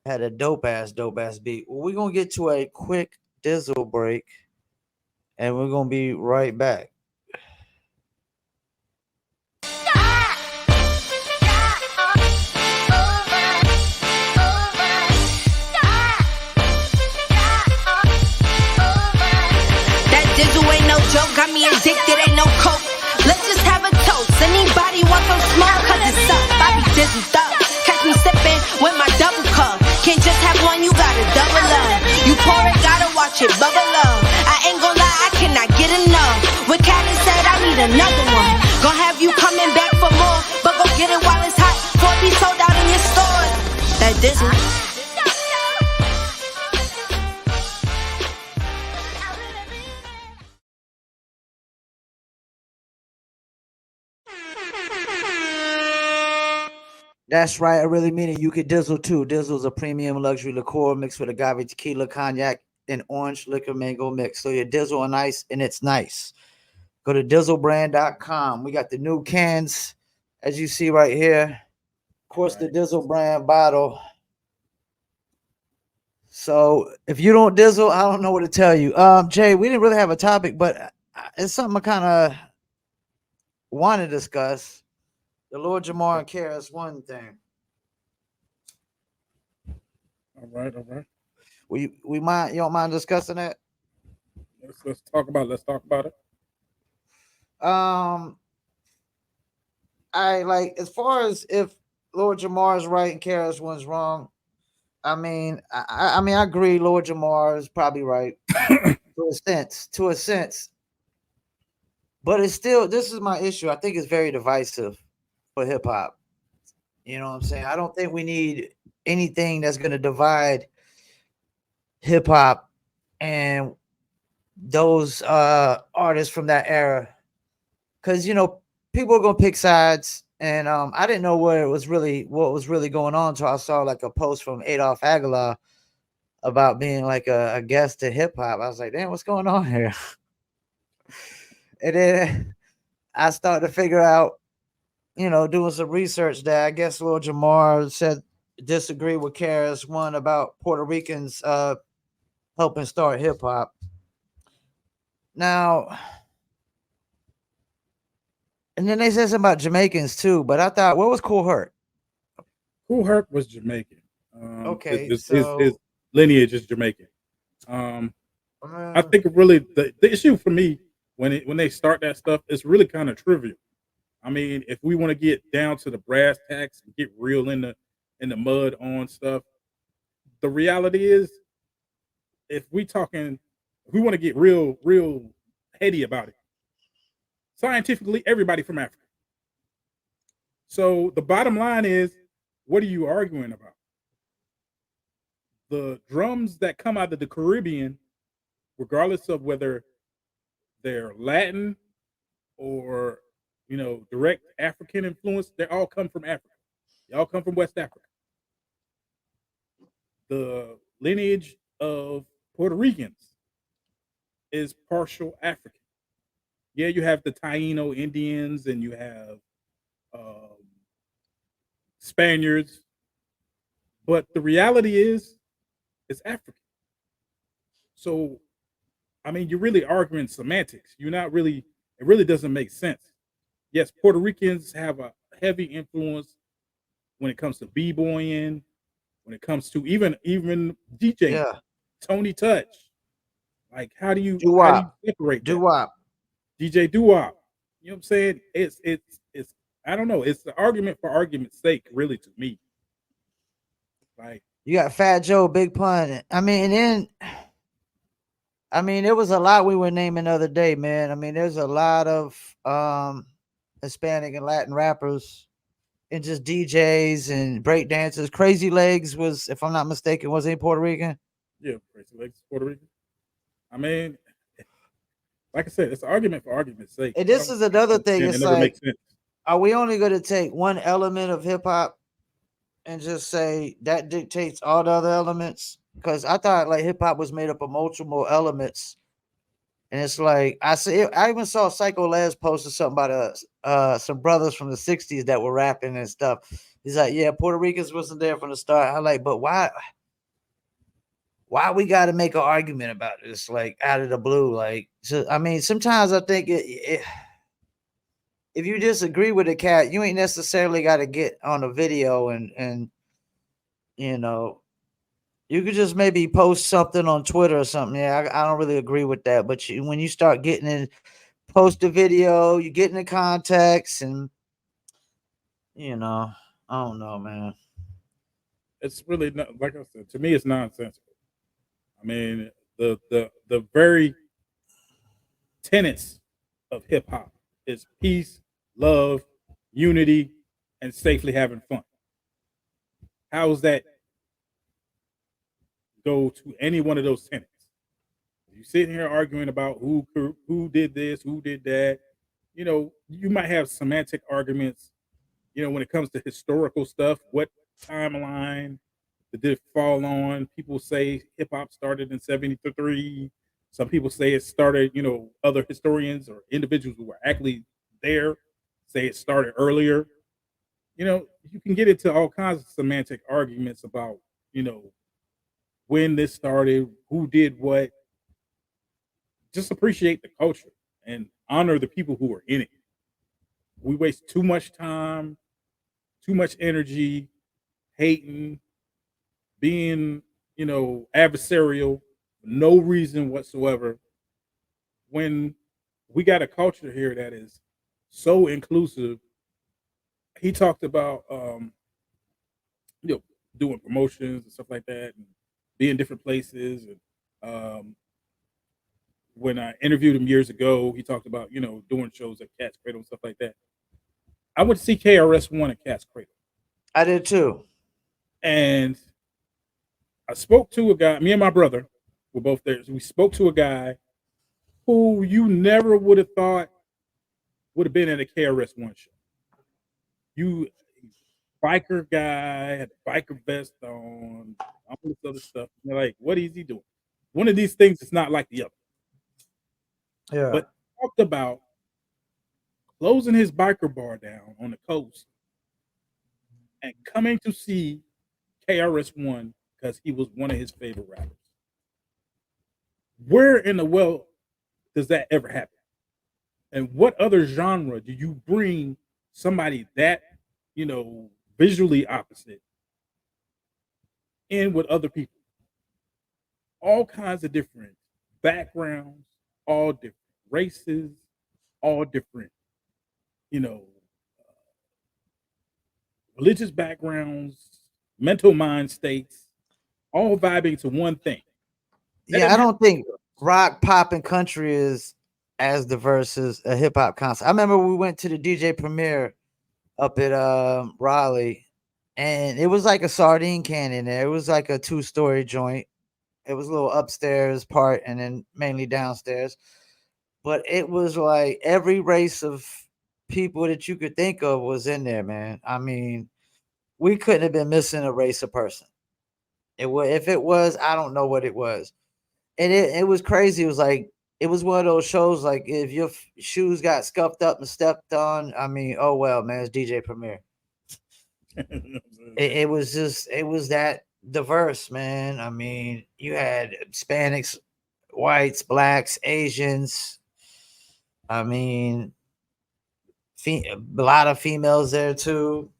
Had a dope ass beat. Well, we're gonna get to a quick dizzle break, and we're gonna be right back. That dizzle ain't no joke, got me addicted, ain't no coke. Let's just have a toast. Anybody want some smoke? Cause it's up, I be dizzled up. Catch me sipping with my double cup. Can't just have one, you gotta double up. You pour it, gotta watch it bubble up. I ain't gon' lie, I cannot get enough. When Callie said I need another one, gon' have you coming back for more. But go get it while it's hot, before it be sold out in your stores. That dizzle. That's right. I really mean it. You could dizzle too. Dizzle is a premium luxury liqueur mixed with agave tequila, cognac, and orange liquor mango mix. So your dizzle on ice, and it's nice. Go to dizzlebrand.com. We got the new cans, as you see right here. Of course, the Dizzle brand bottle. So if you don't dizzle, I don't know what to tell you. Jay, we didn't really have a topic, but it's something I kind of want to discuss. The Lord Jamar and KRS-One thing. All right. We mind, you don't mind discussing that? Let's talk about it. I like, as far as if Lord Jamar is right and KRS-One's wrong. I mean, I mean, I agree. Lord Jamar is probably right to a sense, but it's still, this is my issue. I think it's very divisive for hip hop. You know what I'm saying? I don't think we need anything that's going to divide hip hop and those artists from that era, because people are gonna pick sides, and I didn't know what was really going on until I saw like a post from Adolf Aguilar about being like a guest to hip hop. I was like, damn, what's going on here? And then I started to figure out, doing some research, that I guess Lil Jamar said disagree with KRS-One about Puerto Ricans helping start hip hop. Now, and then they said something about Jamaicans too, but I thought, what was Kool Herc? Kool Herc was Jamaican. Okay, his so lineage is Jamaican. I think really the issue for me when they start that stuff, it's really kind of trivial. I mean, if we want to get down to the brass tacks and get real in the mud on stuff, the reality is, if we want to get real heady about it, scientifically, everybody from Africa. So the bottom line is, what are you arguing about? The drums that come out of the Caribbean, regardless of whether they're Latin or direct African influence, they all come from Africa. They all come from West Africa. The lineage of Puerto Ricans is partial African. Yeah, you have the Taino Indians and you have Spaniards, but the reality is, it's African. So, I mean, you're really arguing semantics. You're not really. It really doesn't make sense. Yes, Puerto Ricans have a heavy influence when it comes to b-boying, when it comes to even DJ, Tony Touch. Like, how do you separate that? Doo-wop. DJ Doo-wop. You know what I'm saying? It's I don't know. It's the argument for argument's sake, really, to me. Like, you got Fat Joe, Big Pun. I mean, there was a lot we were naming the other day, man. I mean, there's a lot of Hispanic and Latin rappers and just DJs and break dancers. Crazy Legs was, if I'm not mistaken, was he Puerto Rican? Yeah, Crazy Legs is Puerto Rican. I mean, like I said, it's an argument for argument's sake. And this is another thing. It's it never like, makes sense. are we only going to take one element of hip hop and just say that dictates all the other elements? Because I thought like hip hop was made up of multiple elements. And it's like I even saw Psycho Les posted something about some brothers from the 60s that were rapping and stuff. He's like, yeah, Puerto Ricans wasn't there from the start. I'm like, but why we got to make an argument about this like out of the blue? Like, so, I mean, sometimes I think if you disagree with a cat, you ain't necessarily got to get on a video and you know, you could just maybe post something on Twitter or something. Yeah, I don't really agree with that. But when you start getting in, post a video, you get into context, and I don't know, man. It's really not, like I said, to me, it's nonsensical. I mean, the very tenets of hip hop is peace, love, unity, and safely having fun. How does that go to any one of those tenets? You sitting here arguing about who did this, who did that. You might have semantic arguments. When it comes to historical stuff, what timeline did it fall on? People say hip hop started in '73. Some people say it started. Other historians or individuals who were actually there say it started earlier. You can get into all kinds of semantic arguments about when this started, who did what. Just appreciate the culture and honor the people who are in it. We waste too much time, too much energy, hating, being, adversarial, for no reason whatsoever. When we got a culture here that is so inclusive. He talked about, doing promotions and stuff like that, and being different places. And when I interviewed him years ago, he talked about doing shows at Cat's Cradle and stuff like that. I went to see KRS-One at Cat's Cradle. I did too. And I spoke to a guy. Me and my brother were both there. So we spoke to a guy who you never would have thought would have been at a KRS-One show. Biker guy, had a biker vest on, all this other stuff. And they're like, what is he doing? One of these things is not like the other. Yeah. But talked about closing his biker bar down on the coast and coming to see KRS-One because he was one of his favorite rappers. Where in the world does that ever happen? And what other genre do you bring somebody that, visually opposite in with other people? All kinds of different backgrounds, all different races, all different, religious backgrounds, mental mind states, all vibing to one thing. I don't think rock, pop, and country is as diverse as a hip hop concert. I remember we went to the DJ premiere up at Raleigh, and it was like a sardine can in there. It was like a 2-story joint. It was a little upstairs part and then mainly downstairs. But it was like every race of people that you could think of was in there, man. I mean, we couldn't have been missing a race of person. If it was, I don't know what it was. And it was crazy. It was like, it was one of those shows like if your shoes got scuffed up and stepped on, I mean, oh well, man, it's DJ premiere. it was that diverse, man. I mean, you had Hispanics, whites, blacks, Asians. I mean, a lot of females there too,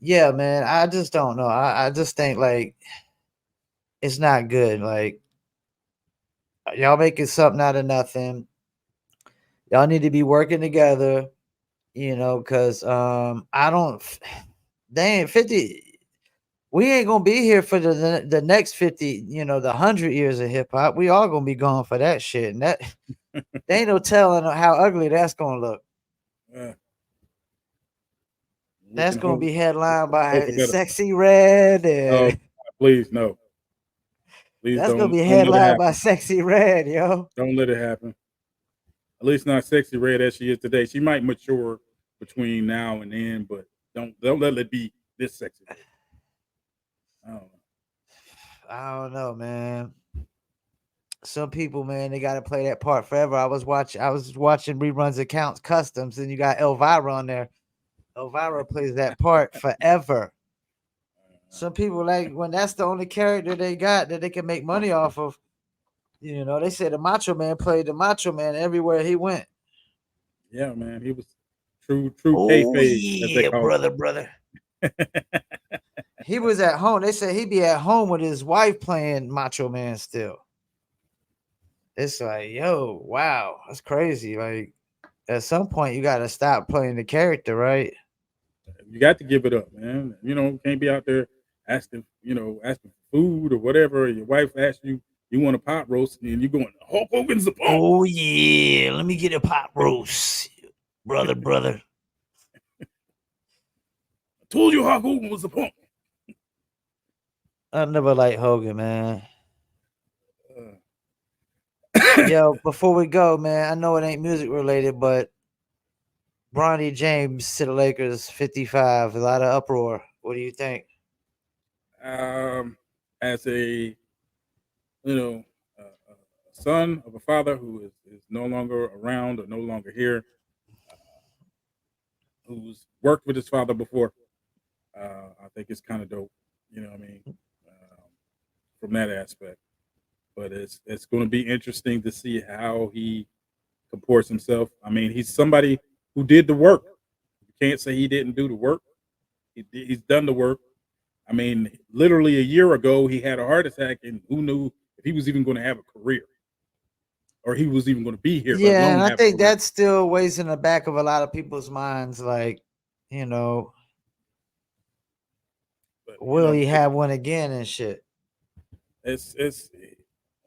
Yeah, man, I just don't know. I just think like it's not good. Like, y'all making something out of nothing. Y'all need to be working together, because I don't. They ain't 50. We ain't gonna be here for the next 50. The 100 years of hip hop. We all gonna be gone for that shit, and that there ain't no telling how ugly that's gonna look. Yeah. That's gonna be headlined by Sexy Red. And please no. Please That's gonna be don't let it headlined by happen. Sexy Red, yo. Don't let it happen. At least not Sexy Red as she is today. She might mature between now and then, but don't let it be this Sexy Red. I don't know. I don't know, man. Some people, man, they gotta play that part forever. I was watching reruns of Counts Customs, and you got Elvira on there. Elvira plays that part forever. Some people like when that's the only character they got that they can make money off of. You know, they say the Macho Man played the Macho Man everywhere he went. Yeah, man. He was true Oh kayfabe, as they yeah, call brother. He was at home. They said he'd be at home with his wife playing Macho Man still. It's like, yo, wow, that's crazy. Like, at some point, you got to stop playing the character, right? You got to give it up, man. Can't be out there asking for food or whatever. Your wife asks you want a pot roast, and you going, Hulk Hogan's the punk. Oh yeah, let me get a pot roast, brother. I told you Hulk Hogan was the punk. I never liked Hogan, man. Uh, Yo, before we go, man, I know it ain't music related, but Bronny James to the Lakers, 55, a lot of uproar. What do you think? As a son of a father who is no longer around or no longer here, who's worked with his father before, I think it's kind of dope. You know what I mean? From that aspect. But it's going to be interesting to see how he comports himself. I mean, he's somebody who did the work. You can't say he didn't do the work. He's done the work. I mean, literally a year ago, he had a heart attack, and who knew if he was even going to have a career or he was even going to be here, let Yeah, alone and I have a think career. that still weighs in the back of a lot of people's minds. Like, you know, But will he have one again and shit? it's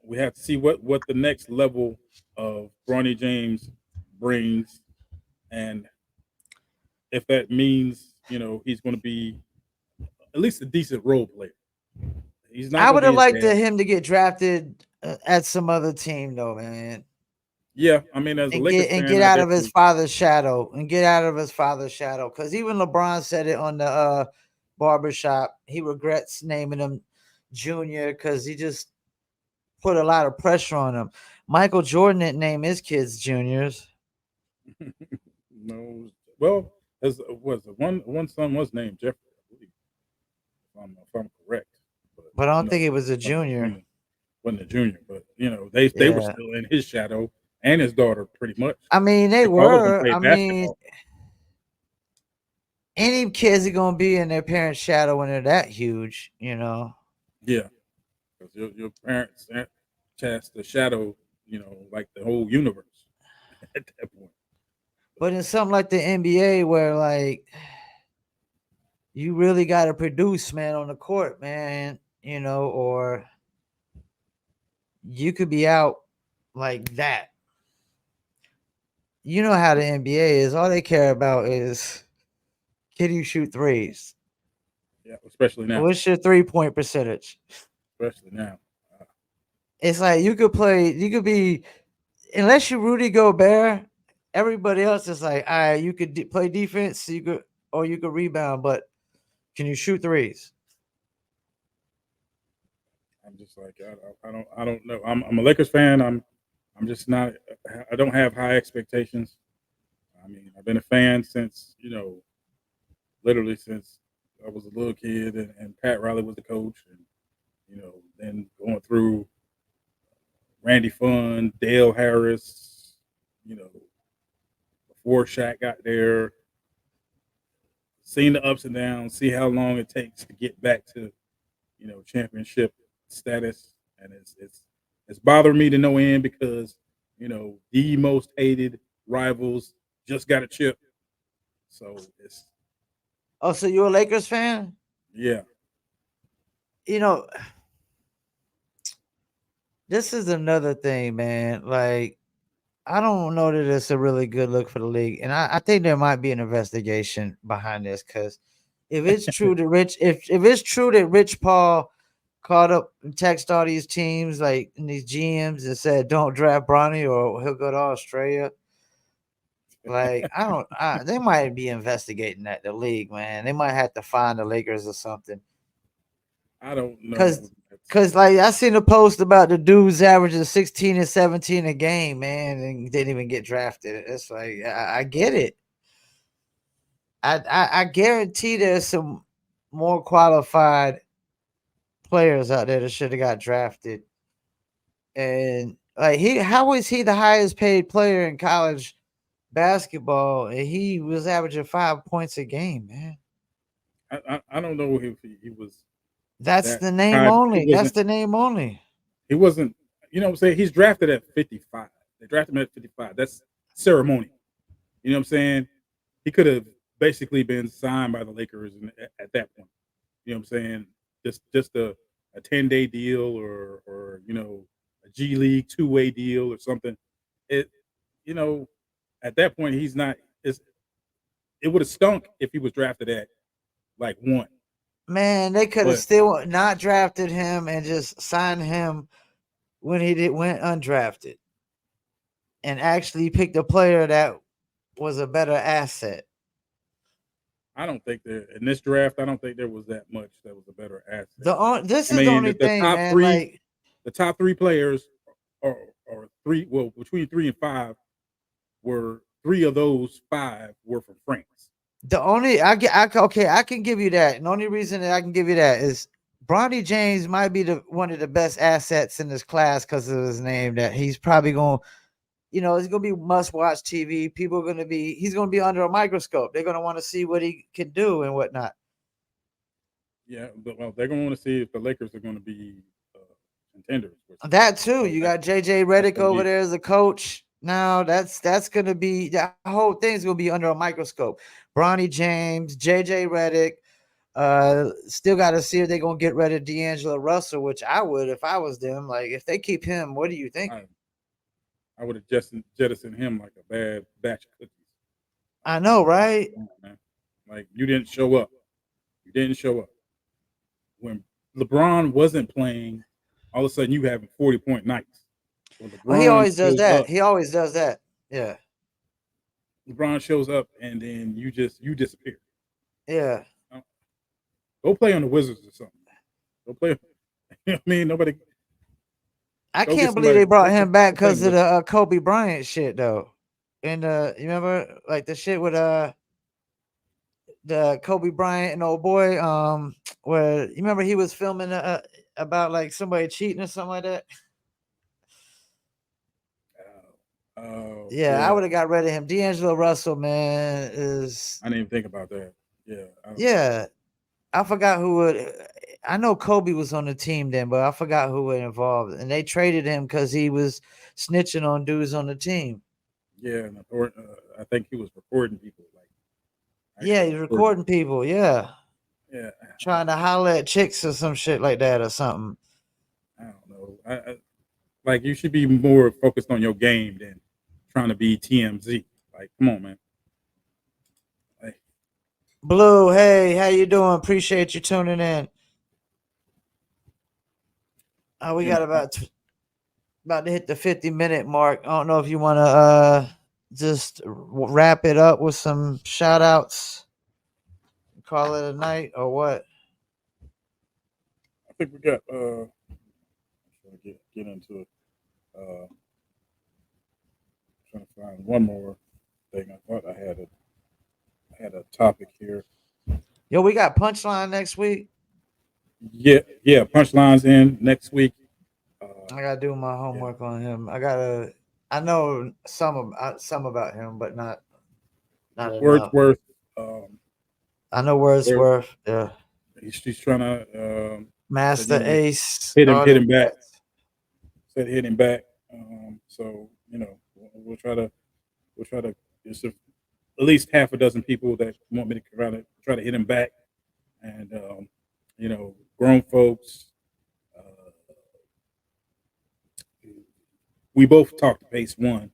we have to see what the next level of Bronny James brings, and if that means he's going to be at least a decent role player. He's not I going would to be have his liked dad. him to get drafted at some other team, though, man. Yeah, I mean, as a And Lakers get fan, get I out of his definitely father's shadow. Because even LeBron said it on the barbershop. He regrets naming him Junior because he just put a lot of pressure on him. Michael Jordan didn't name his kids juniors. no. Well, as was one son was named Jeffrey, I believe, if I'm correct. But I don't think It it was a wasn't junior. wasn't a junior, but they were Yeah. still in his shadow and his daughter pretty much. I mean, they Like, all of them were. played I mean, basketball. any kids are gonna be in their parents' shadow when they're that huge, you know. Yeah, because your parents cast the shadow, like the whole universe at that point. But in something like the NBA, where like you really got to produce, man, on the court, man, you know, or you could be out like that. You know how the NBA is. All they care about is can you shoot threes? Yeah, especially now. What's your 3-point percentage? Especially now. It's like you could be, unless you Rudy Gobert, everybody else is like, all right, you could play defense, or you could rebound, but can you shoot threes? I'm just like I don't know. I'm a Lakers fan. I'm just not. I don't have high expectations. I mean, I've been a fan since literally since I was a little kid, and Pat Riley was the coach, and then going through Randy Funn, Dale Harris, before Shaq got there, seeing the ups and downs, see how long it takes to get back to championship status, and it's bothering me to no end because the most hated rivals just got a chip, so it's Oh, so you're a Lakers fan? yeah. You know, this is another thing, man. Like, I don't know that it's a really good look for the league, and I think there might be an investigation behind this because if it's true that Rich Paul called up and text all these teams like in these GMs and said, "Don't draft Bronny or he'll go to Australia." Like they might be investigating that the league, man. They might have to find the Lakers or something. I don't Cause, know. cause like I seen a post about the dudes averaging 16 and 17 a game, man, and didn't even get drafted. It's like I get it. I guarantee there's some more qualified players out there that should have got drafted. And like how was he the highest paid player in college basketball? And he was averaging 5 points a game, man. I don't know if he was That's that the name high. only. That's the name only. He wasn't. You know what I'm saying? He's drafted at 55. They drafted him at 55. That's ceremonial. You know what I'm saying? He could have basically been signed by the Lakers at that point. You know what I'm saying? Just a 10-day deal or you know a G League 2-way deal or something. It you know at that point he's not. It would have stunk if he was drafted at like 1. Man, they could have But still not drafted him and just signed him when he went undrafted, and actually picked a player that was a better asset. I don't think there in this draft. I don't think there was that much that was a better asset. This I is the mean, only the thing, top man. three, Like the top 3 players, or 3. Well, between 3 and 5, were 3 of those 5 were from France. the only I can give you that. And the only reason that I can give you that is Bronny James might be one of the best assets in this class because of his name. That he's probably going, it's going to be must-watch TV. People are going to be, he's going to be under a microscope. They're going to want to see what he can do and whatnot. Yeah, but they're going to want to see if the Lakers are going to be contenders. That too. You got JJ Redick over there as a coach. Now that's going to be, the whole thing's going to be under a microscope. Bronny James, JJ Redick. Still got to see if they're going to get rid of D'Angelo Russell, which I would if I was them. Like, if they keep him, what do you think? I would have jettisoned him like a bad batch of cookies. I know, right? Like, you didn't show up. You didn't show up. When LeBron wasn't playing, all of a sudden you having 40-point nights. Well, he always does that. He always does that. Yeah. LeBron shows up and then you disappear. Yeah. Go play on the Wizards or something. Go play. I mean, nobody. I can't believe they brought him back because of the Kobe Bryant shit, though. And you remember, like the shit with the Kobe Bryant and old boy, where you remember he was filming about like somebody cheating or something like that. Yeah, I would have got rid of him. D'Angelo Russell, man, is. I didn't even think about that. Yeah. Yeah. I forgot who would. I know Kobe was on the team then, but I forgot who was involved. And they traded him because he was snitching on dudes on the team. Yeah, and I think he was recording people. Yeah, he's recording people. Yeah. Yeah. Trying to holler at chicks or some shit like that or something. I don't know. Like, you should be more focused on your game than trying to be TMZ. Like, come on, man. Like, Blue, hey, how you doing? Appreciate you tuning in. We got about to hit the 50-minute mark. I don't know if you want to just wrap it up with some shout outs, call it a night, or what? I think we got trying to get into it. Trying to find one more thing. I thought I had a topic here. Yo, we got Punchline next week. Yeah, Punchline's in next week. I gotta do my homework on him. I know some about him, but not Wordsworth. I know Wordsworth. Yeah, he's trying to Master Ace. Hit him back. Said hit him back. So we'll try to. There's at least half a dozen people that want me to try to hit him back, and grown folks. We both talked to Pace One.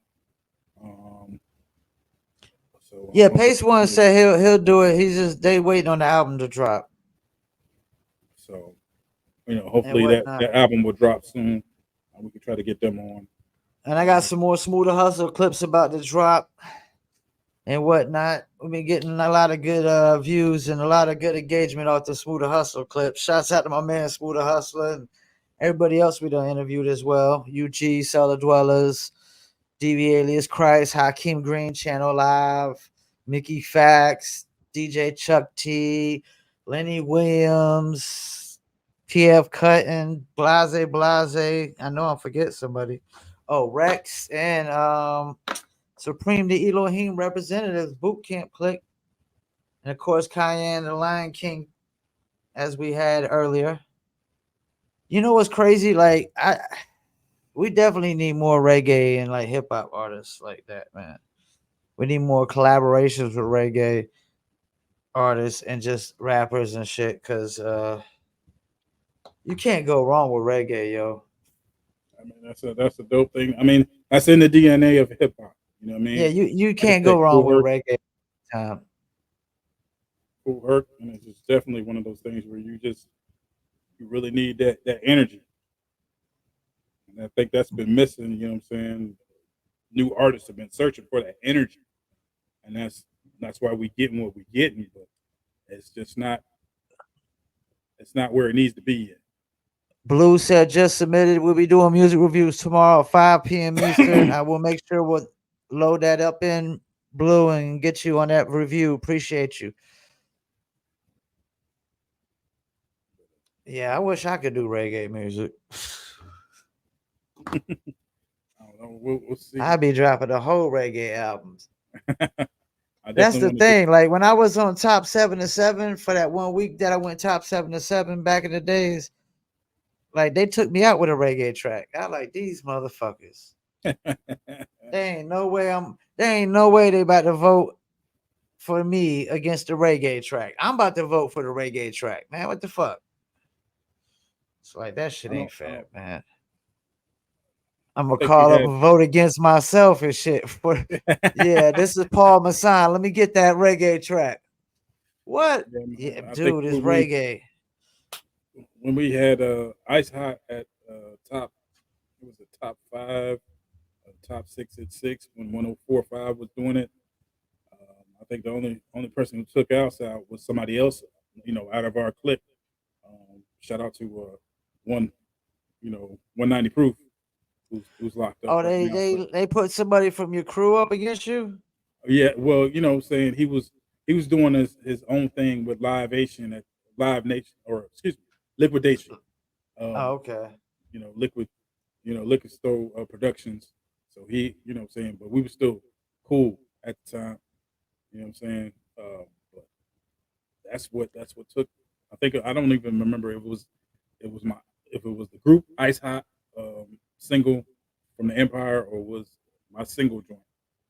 Pace One said he'll do it. They waiting on the album to drop. So hopefully that whatnot. album will drop soon. We can try to get them on. And I got some more Smoother Hustle clips about to drop and whatnot. We've been getting a lot of good views and a lot of good engagement off the Smoother Hustle clips. Shouts out to my man Smoother Hustler and everybody else we done interviewed as well. UG, Cellar Dwellers, DV Alias Christ, Hakeem Green, Channel Live, Mickey Fax, DJ Chuck T, Lenny Williams, TF Cutting, Blase. I know I forget somebody. Oh, Rex and Supreme the Elohim Representatives Boot Camp Click. And of course, Cayenne The Lion King, as we had earlier. You know what's crazy? Like, we definitely need more reggae and like hip hop artists like that, man. We need more collaborations with reggae artists and just rappers and shit, because you can't go wrong with reggae, yo. I mean, that's a dope thing. I mean, that's in the DNA of hip hop. You know what I mean? Yeah, you Like I can't said, go wrong Cool with Herc, reggae time. Cool Herc, and it's just definitely one of those things where you really need that energy. And I think that's been missing. You know what I'm saying? New artists have been searching for that energy, and that's why we getting what we getting. But it's just not. It's not where it needs to be Blue said just submitted. We'll be doing music reviews tomorrow at 5 p.m. Eastern. yet. I will make sure we'll load that up in Blue and get you on that review. Appreciate you. Yeah, I wish I could do reggae music. I don't know. We'll see. I'd be dropping the whole reggae albums. I That's definitely the want to thing. Like when I was on top 7 to 7 for that 1 week that I went top 7 to 7 back in the days, like they took me out with a reggae track. I like these motherfuckers. get. There ain't no way they about to vote for me against the reggae track. I'm about to vote for the reggae track, man. What the fuck? It's like that shit ain't fair, man. I'm gonna think we call up had. a vote against myself and shit. For yeah, this is Paul Masson. Let me get that reggae track. What? Yeah, Yeah, I think dude, it's reggae. when we had Ice Hot at top, it was a top 5, top 6 at 6 when 104.5 was doing it. I think the only person who took us out was somebody else, out of our clique. Shout out to 190 Proof, who's locked up Oh, right now. they put somebody from your crew up against you? Yeah, well, saying he was doing his own thing with Live Nation, or excuse me, Liquidation. Oh, okay. Liquid Store Productions. So he, saying, but we were still cool at the time. You know what I'm saying? But that's what took. I think I don't even remember if it was the group Ice Hot single from the Empire, or was my single joint.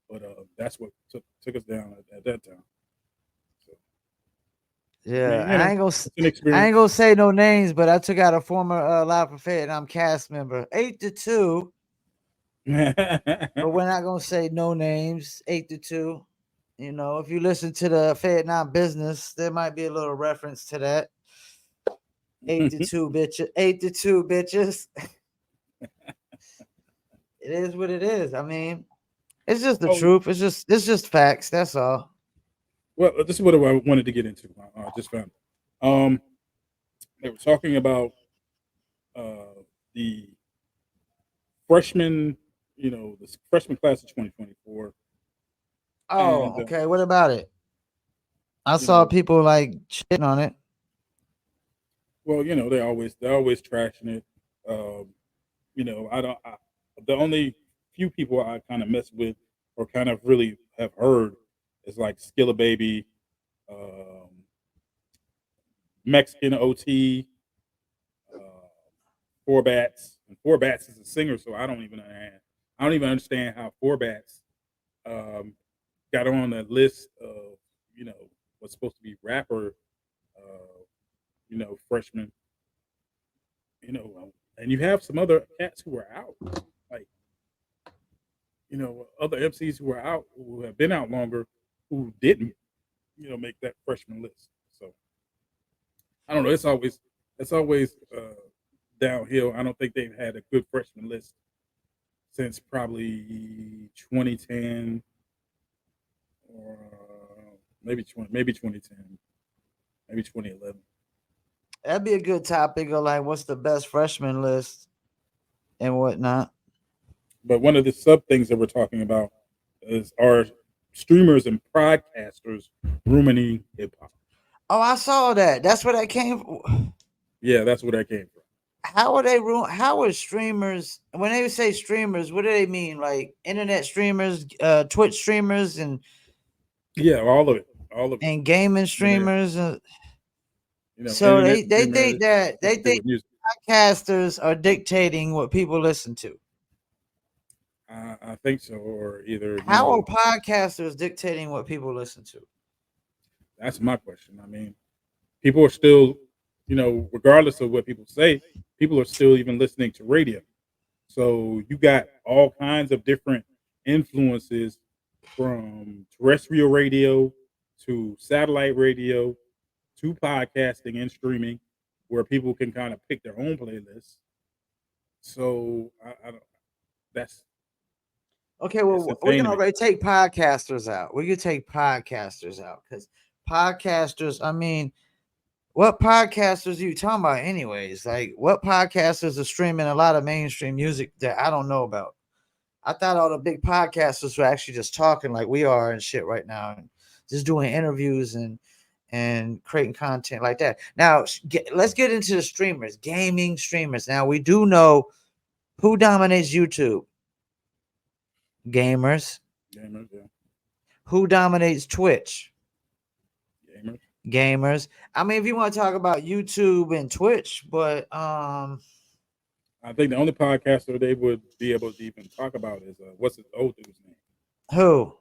But that's what took us down at that time. So, Yeah, I mean, I ain't experience. gonna say no names, but I took out a former Live from Fayettenam cast member, 8-2. But we're not gonna say no names, 8-2. If you listen to the Fayettenam business, there might be a little reference to that. 8-2 bitches, 8-2 bitches. It is what it is. I mean, it's just the truth. It's just facts. That's all. Well, this is what I wanted to get into. I just found. They were talking about the freshman, the freshman class of 2024. Oh, And okay. What about it? I you saw know, people like shitting on it. well, they're always trashing it. The only few people I kind of mess with or kind of really have heard is like Skilla Baby, Mexican OT, Four Bats. And Four Bats is a singer, so I don't even understand how Four Bats got on the list of what's supposed to be rapper, freshmen. And you have some other cats who are out, like other MCs who are out, who have been out longer, who didn't make that freshman list. So I don't know. It's always downhill. I don't think they've had a good freshman list since probably 2010 or maybe 2010, maybe 2011. That'd be a good topic of like what's the best freshman list and whatnot. But one of the sub things that we're talking about are streamers and podcasters ruining hip hop. Oh, I saw that. That's where that came from. Yeah, that's where that came from. How are they how are streamers, when they say streamers, what do they mean? Like internet streamers, Twitch streamers, and Yeah, all of it. and gaming streamers. So internet they streamers, think that they nothing to do think with music. podcasters are dictating what people listen to. I think so, or either How are podcasters dictating what people listen to? that's my question. I mean, people are still, regardless of what people say, people are still even listening to radio. So you got all kinds of different influences from terrestrial radio to satellite radio to podcasting and streaming, where people can kind of pick their own playlists. So I don't. That's Okay, well, it's we insane can to me. already take podcasters out. We can take podcasters out because podcasters, I mean, what podcasters are you talking about, anyways? Like, what podcasters are streaming a lot of mainstream music that I don't know about? I thought all the big podcasters were actually just talking like we are and shit right now, and just doing interviews and creating content like that. Now, let's get into the streamers, gaming streamers. Now, we do know who dominates YouTube. Gamers. Yeah. Who dominates Twitch? Gamers. I mean, if you want to talk about YouTube and Twitch, but I think the only podcaster they would be able to even talk about is what's his old dude's name? Who?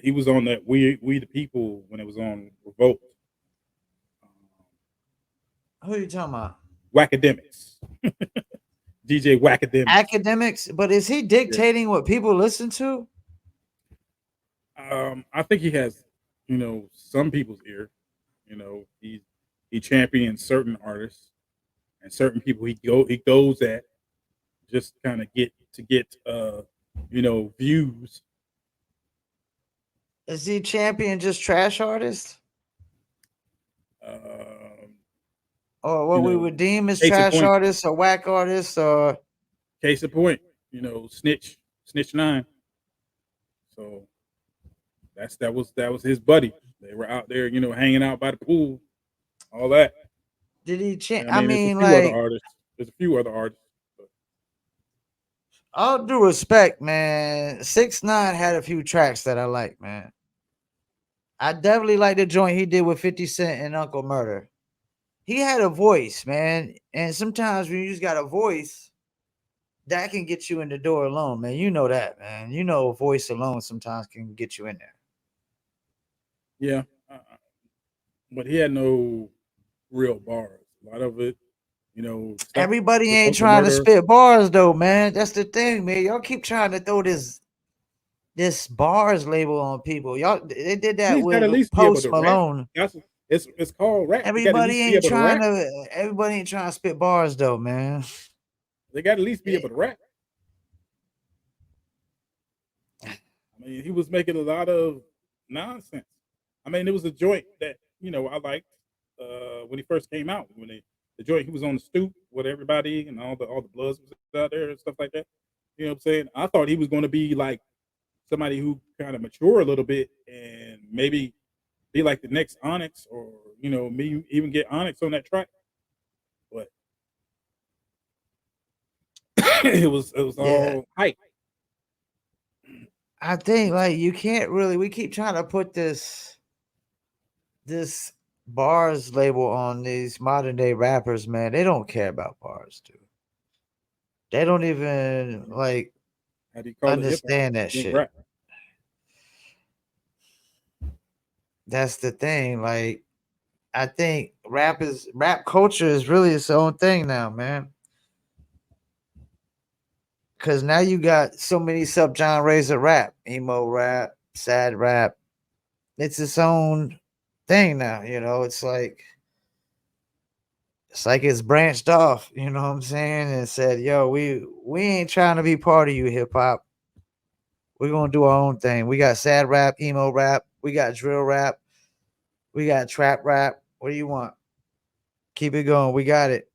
He was on that We the People when it was on Revolt. Who are you talking about? Whackademics. DJ Whackademics. Academics, but is he dictating what people listen to? I think he has, some people's ear. He champions certain artists and certain people he goes at just kind of get views. Is he champion just trash artists? Or what we would deem as trash artists or whack artists, or case in point, Snitch 9. So that was his buddy. They were out there, hanging out by the pool, all that. Did he change? There's a few other artists. But all due respect, man, 6ix9ine had a few tracks that I like, man. I definitely like the joint he did with 50 Cent and Uncle Murder. He had a voice, man. And sometimes when you just got a voice, that can get you in the door alone, man. You know that, man. You know, a voice alone sometimes can get you in there. Yeah. But he had no real bars. A lot of it, everybody ain't trying to spit bars, though, man. That's the thing, man. Y'all keep trying to throw this bars label on people. Y'all, they did that with Post Malone. It's called rap. Everybody ain't trying to spit bars, though, man. They got to at least be able to rap. I mean, he was making a lot of nonsense. I mean, it was a joint that I liked when he first came out. When the joint he was on the stoop with everybody and all the Bloods was out there and stuff like that. You know what I'm saying? I thought he was going to be like somebody who kind of mature a little bit and maybe be like the next Onyx, or maybe even get Onyx on that track. But it was all hype. I think like you can't really. We keep trying to put this bars label on these modern day rappers, man. They don't care about bars, dude. They don't even like understand that shit. Rap. That's the thing. Like, I think rap culture is really its own thing now, man. Cause now you got so many subgenres of rap, emo rap, sad rap. It's its own thing now, It's like It's like it's branched off, you know what I'm saying, and said, "Yo, we ain't trying to be part of you, hip hop. We're gonna do our own thing. We got sad rap, emo rap, we got drill rap, we got trap rap. What do you want? Keep it going. We got it."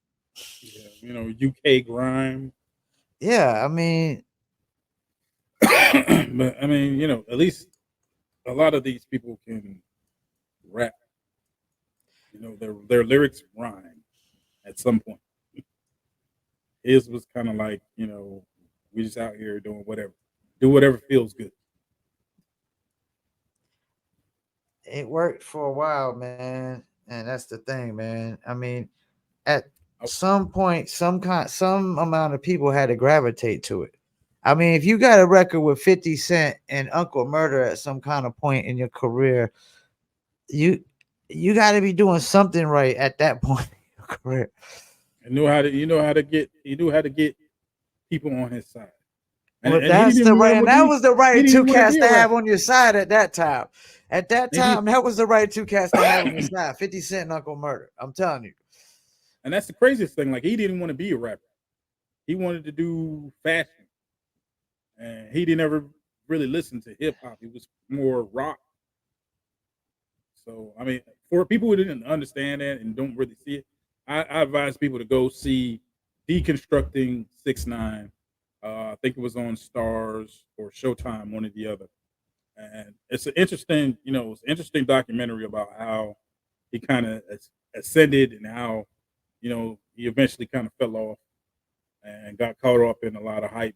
Yeah, you know, UK grime. Yeah, I mean, But I mean, you know, at least a lot of these people can rap. You know, their lyrics rhyme at some point. His was kind of like, you know, we just out here doing whatever, do whatever feels good. it worked for a while, man, and that's the thing, man. I mean, at some point, some amount of people had to gravitate to it. I mean, if you got a record with 50 Cent and Uncle Murder at some kind of point in your career, you you got to be doing something right at that point in your career. And knew how to, you know how to get, he knew how to get people on his side. Well, And he that's the didn't right, want and to that be, was the he right didn't two even want to cats be to a have rapper. on your side at that time. At that And he, time, that was the right two cats to have on your side. 50 Cent and Uncle Murder. I'm telling you. and that's the craziest thing. Like, he didn't want to be a rapper. He wanted to do fashion, and he didn't ever really listen to hip hop. He was more rock. So, I mean, for people who didn't understand that and don't really see it, I advise people to go see Deconstructing 6ix9ine. I think it was on Stars or Showtime, one or the other. And it's an interesting, you know, it's an interesting documentary about how he kind of ascended and how, you know, he eventually kind of fell off and got caught up in a lot of hype.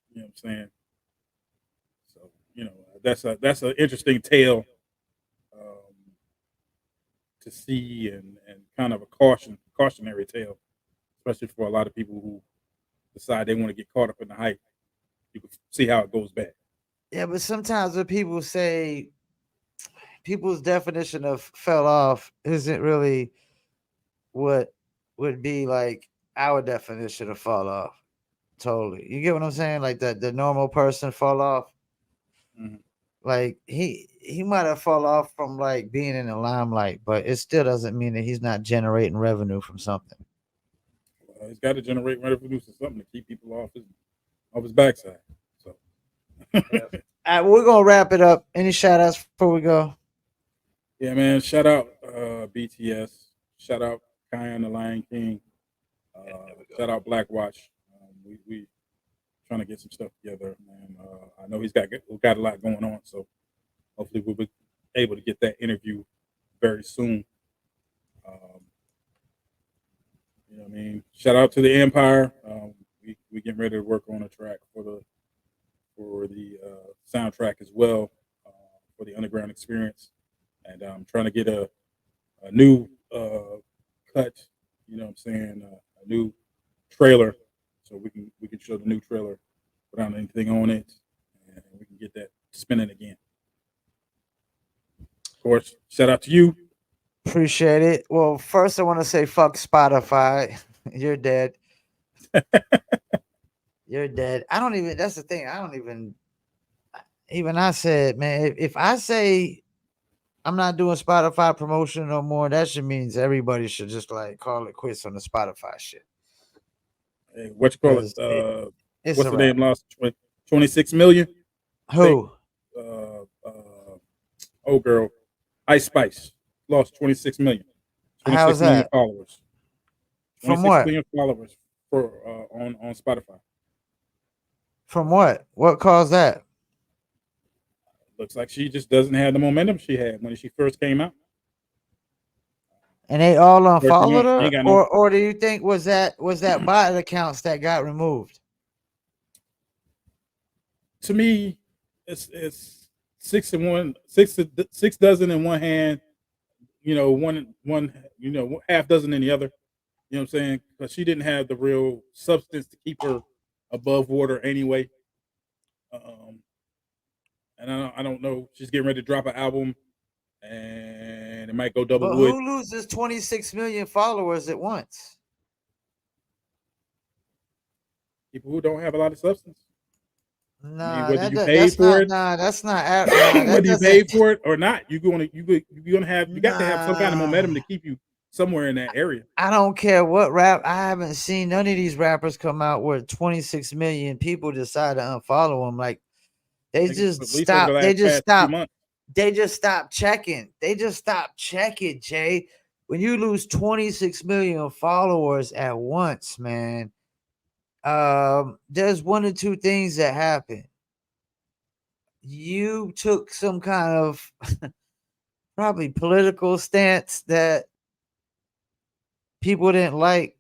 You know what I'm saying? So, you know, that's an interesting tale to see, and kind of a cautionary tale, especially for a lot of people who decide they want to get caught up in the hype. You can see how it goes bad. Yeah, but sometimes when people say people's definition of fell off isn't really what would be like our definition of fall off. Totally. You get what I'm saying? Like the normal person fall off. Mhm. Like he might have fall off from like being in the limelight, but it still doesn't mean that he's not generating revenue from something. He's got to generate revenue for something to keep people off his backside. So, All right, we're gonna wrap it up. Any shout outs before we go? yeah, man. Shout out BTS. Shout out Cayenne The Lion King. Shout out Black Watch. We trying to get some stuff together, man. I know we've got a lot going on, so hopefully we'll be able to get that interview very soon. You know what I mean? Shout out to the Empire. We getting ready to work on a track for the soundtrack as well, for the Underground Experience, and I'm trying to get a new cut. You know what I'm saying? A new trailer, so we can show the new trailer without anything on it, and we can get that spinning again. Of course, shout out to you. Appreciate it. Well, first I want to say fuck Spotify. You're dead. You're dead. I don't even. That's the thing. I don't even. Even I said, man, if I say I'm not doing Spotify promotion no more, that should means everybody should just like call it quits on the Spotify shit. Hey, what you call it? 'Cause it's What's a the wrap. name? Lost 26 million. Who? Oh girl, Ice Spice lost 26 million. How's 26 million that? followers. From 26 what? million followers for on Spotify. From what? What caused that? Looks like she just doesn't have the momentum she had when she first came out. And they all Of course, unfollowed you her, ain't got no. or do you think was that bot accounts that got removed? To me, it's six dozen in one hand. You know, one half dozen in the other. You know what I'm saying? Because she didn't have the real substance to keep her above water anyway. And I don't know. She's getting ready to drop an album, and it might go double But wood. who loses 26 million followers at once? People who don't have a lot of substance. I mean, Nah, whether you pay that's for not. it, Nah, that's not. Nah, that whether you pay doesn't. for it or not, you're gonna have you got to have some kind of momentum Nah, to keep you somewhere in that area. I don't care what rap. I haven't seen none of these rappers come out where 26 million people decide to unfollow them. Like they just At least over the stop. They last just past 2 stop. months. They just stop checking. They just stop checking, Jay. When you lose 26 million followers at once, man, there's one or two things that happen. You took some kind of probably political stance that people didn't like,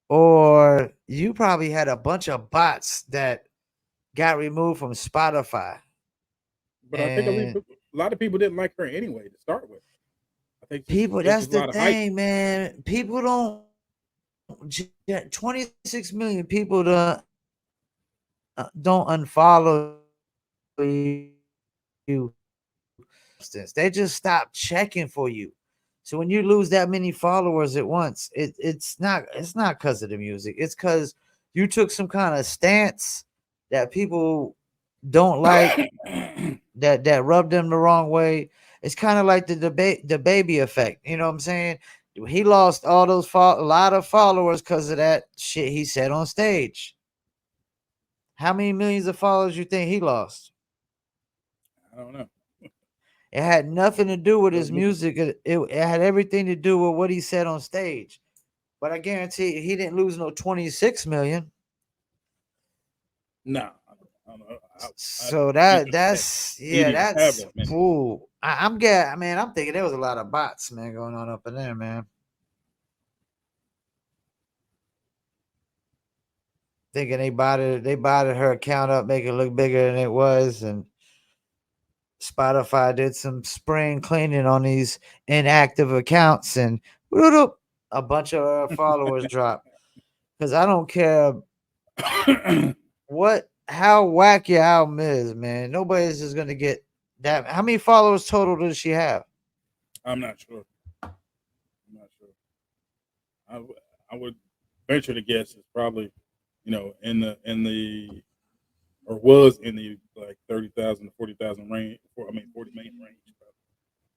or you probably had a bunch of bots that got removed from Spotify. But I think a lot of people didn't like her anyway to start with. I think People, that's the thing, man. People don't. 26 million people don't unfollow you. They just stop checking for you. So when you lose that many followers at once, it's not because of the music. It's because you took some kind of stance that people don't like, that rubbed them the wrong way. It's kind of like the baby effect. You know what I'm saying? He lost all those a lot of followers because of that shit he said on stage. How many millions of followers you think he lost? I don't know. It had nothing to do with his music. It had everything to do with what he said on stage. But I guarantee you, he didn't lose no 26 million. No. I don't know. So that's fool. I'm thinking there was a lot of bots, man, going on up in there, man. Thinking they botted her account up, make it look bigger than it was, and Spotify did some spring cleaning on these inactive accounts, and a bunch of followers dropped. Because I don't care how whack your album is, man. Nobody's just gonna get that. How many followers total does she have? I'm not sure. I would venture to guess it's probably, was in the like 30,000 to 40,000 range. 40 million range.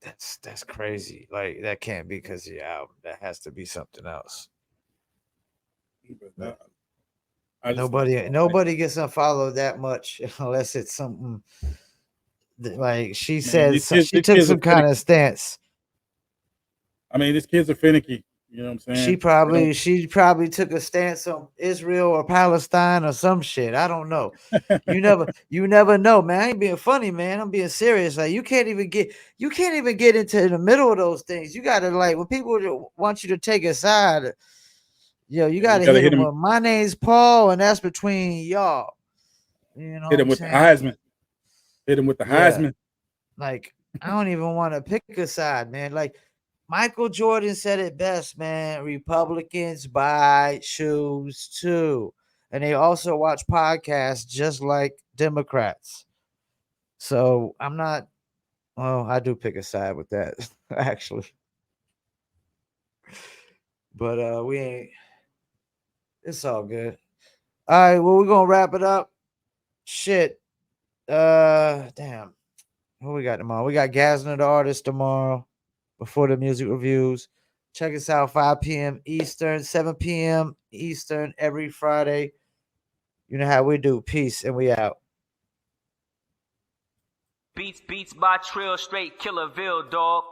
Probably. That's crazy. Like that can't be because of your album. That has to be something else. But, nobody gets unfollowed that much unless it's something like she said. She took some kind of stance. I mean, these kids are finicky. You know what I'm saying? She probably took a stance on Israel or Palestine or some shit. I don't know. You never know, man. I ain't being funny, man. I'm being serious. Like you can't even get into the middle of those things. You gotta like when people want you to take a side. You gotta hit them with my name's Paul, and that's between y'all. You know, hit him with the Heisman. Hit him with the Heisman. Like I don't even want to pick a side, man. Like Michael Jordan said it best, man. Republicans buy shoes too, and they also watch podcasts just like Democrats. So I'm not. Well, I do pick a side with that actually, but we ain't. It's all good. All right, well, we're gonna wrap it up. Shit. Damn. What we got tomorrow? We got Gazner the Artist tomorrow before the music reviews. Check us out 5 p.m. Eastern, 7 p.m. Eastern every Friday. You know how we do. Peace, and we out. Beats by Trill, straight Killerville, dog.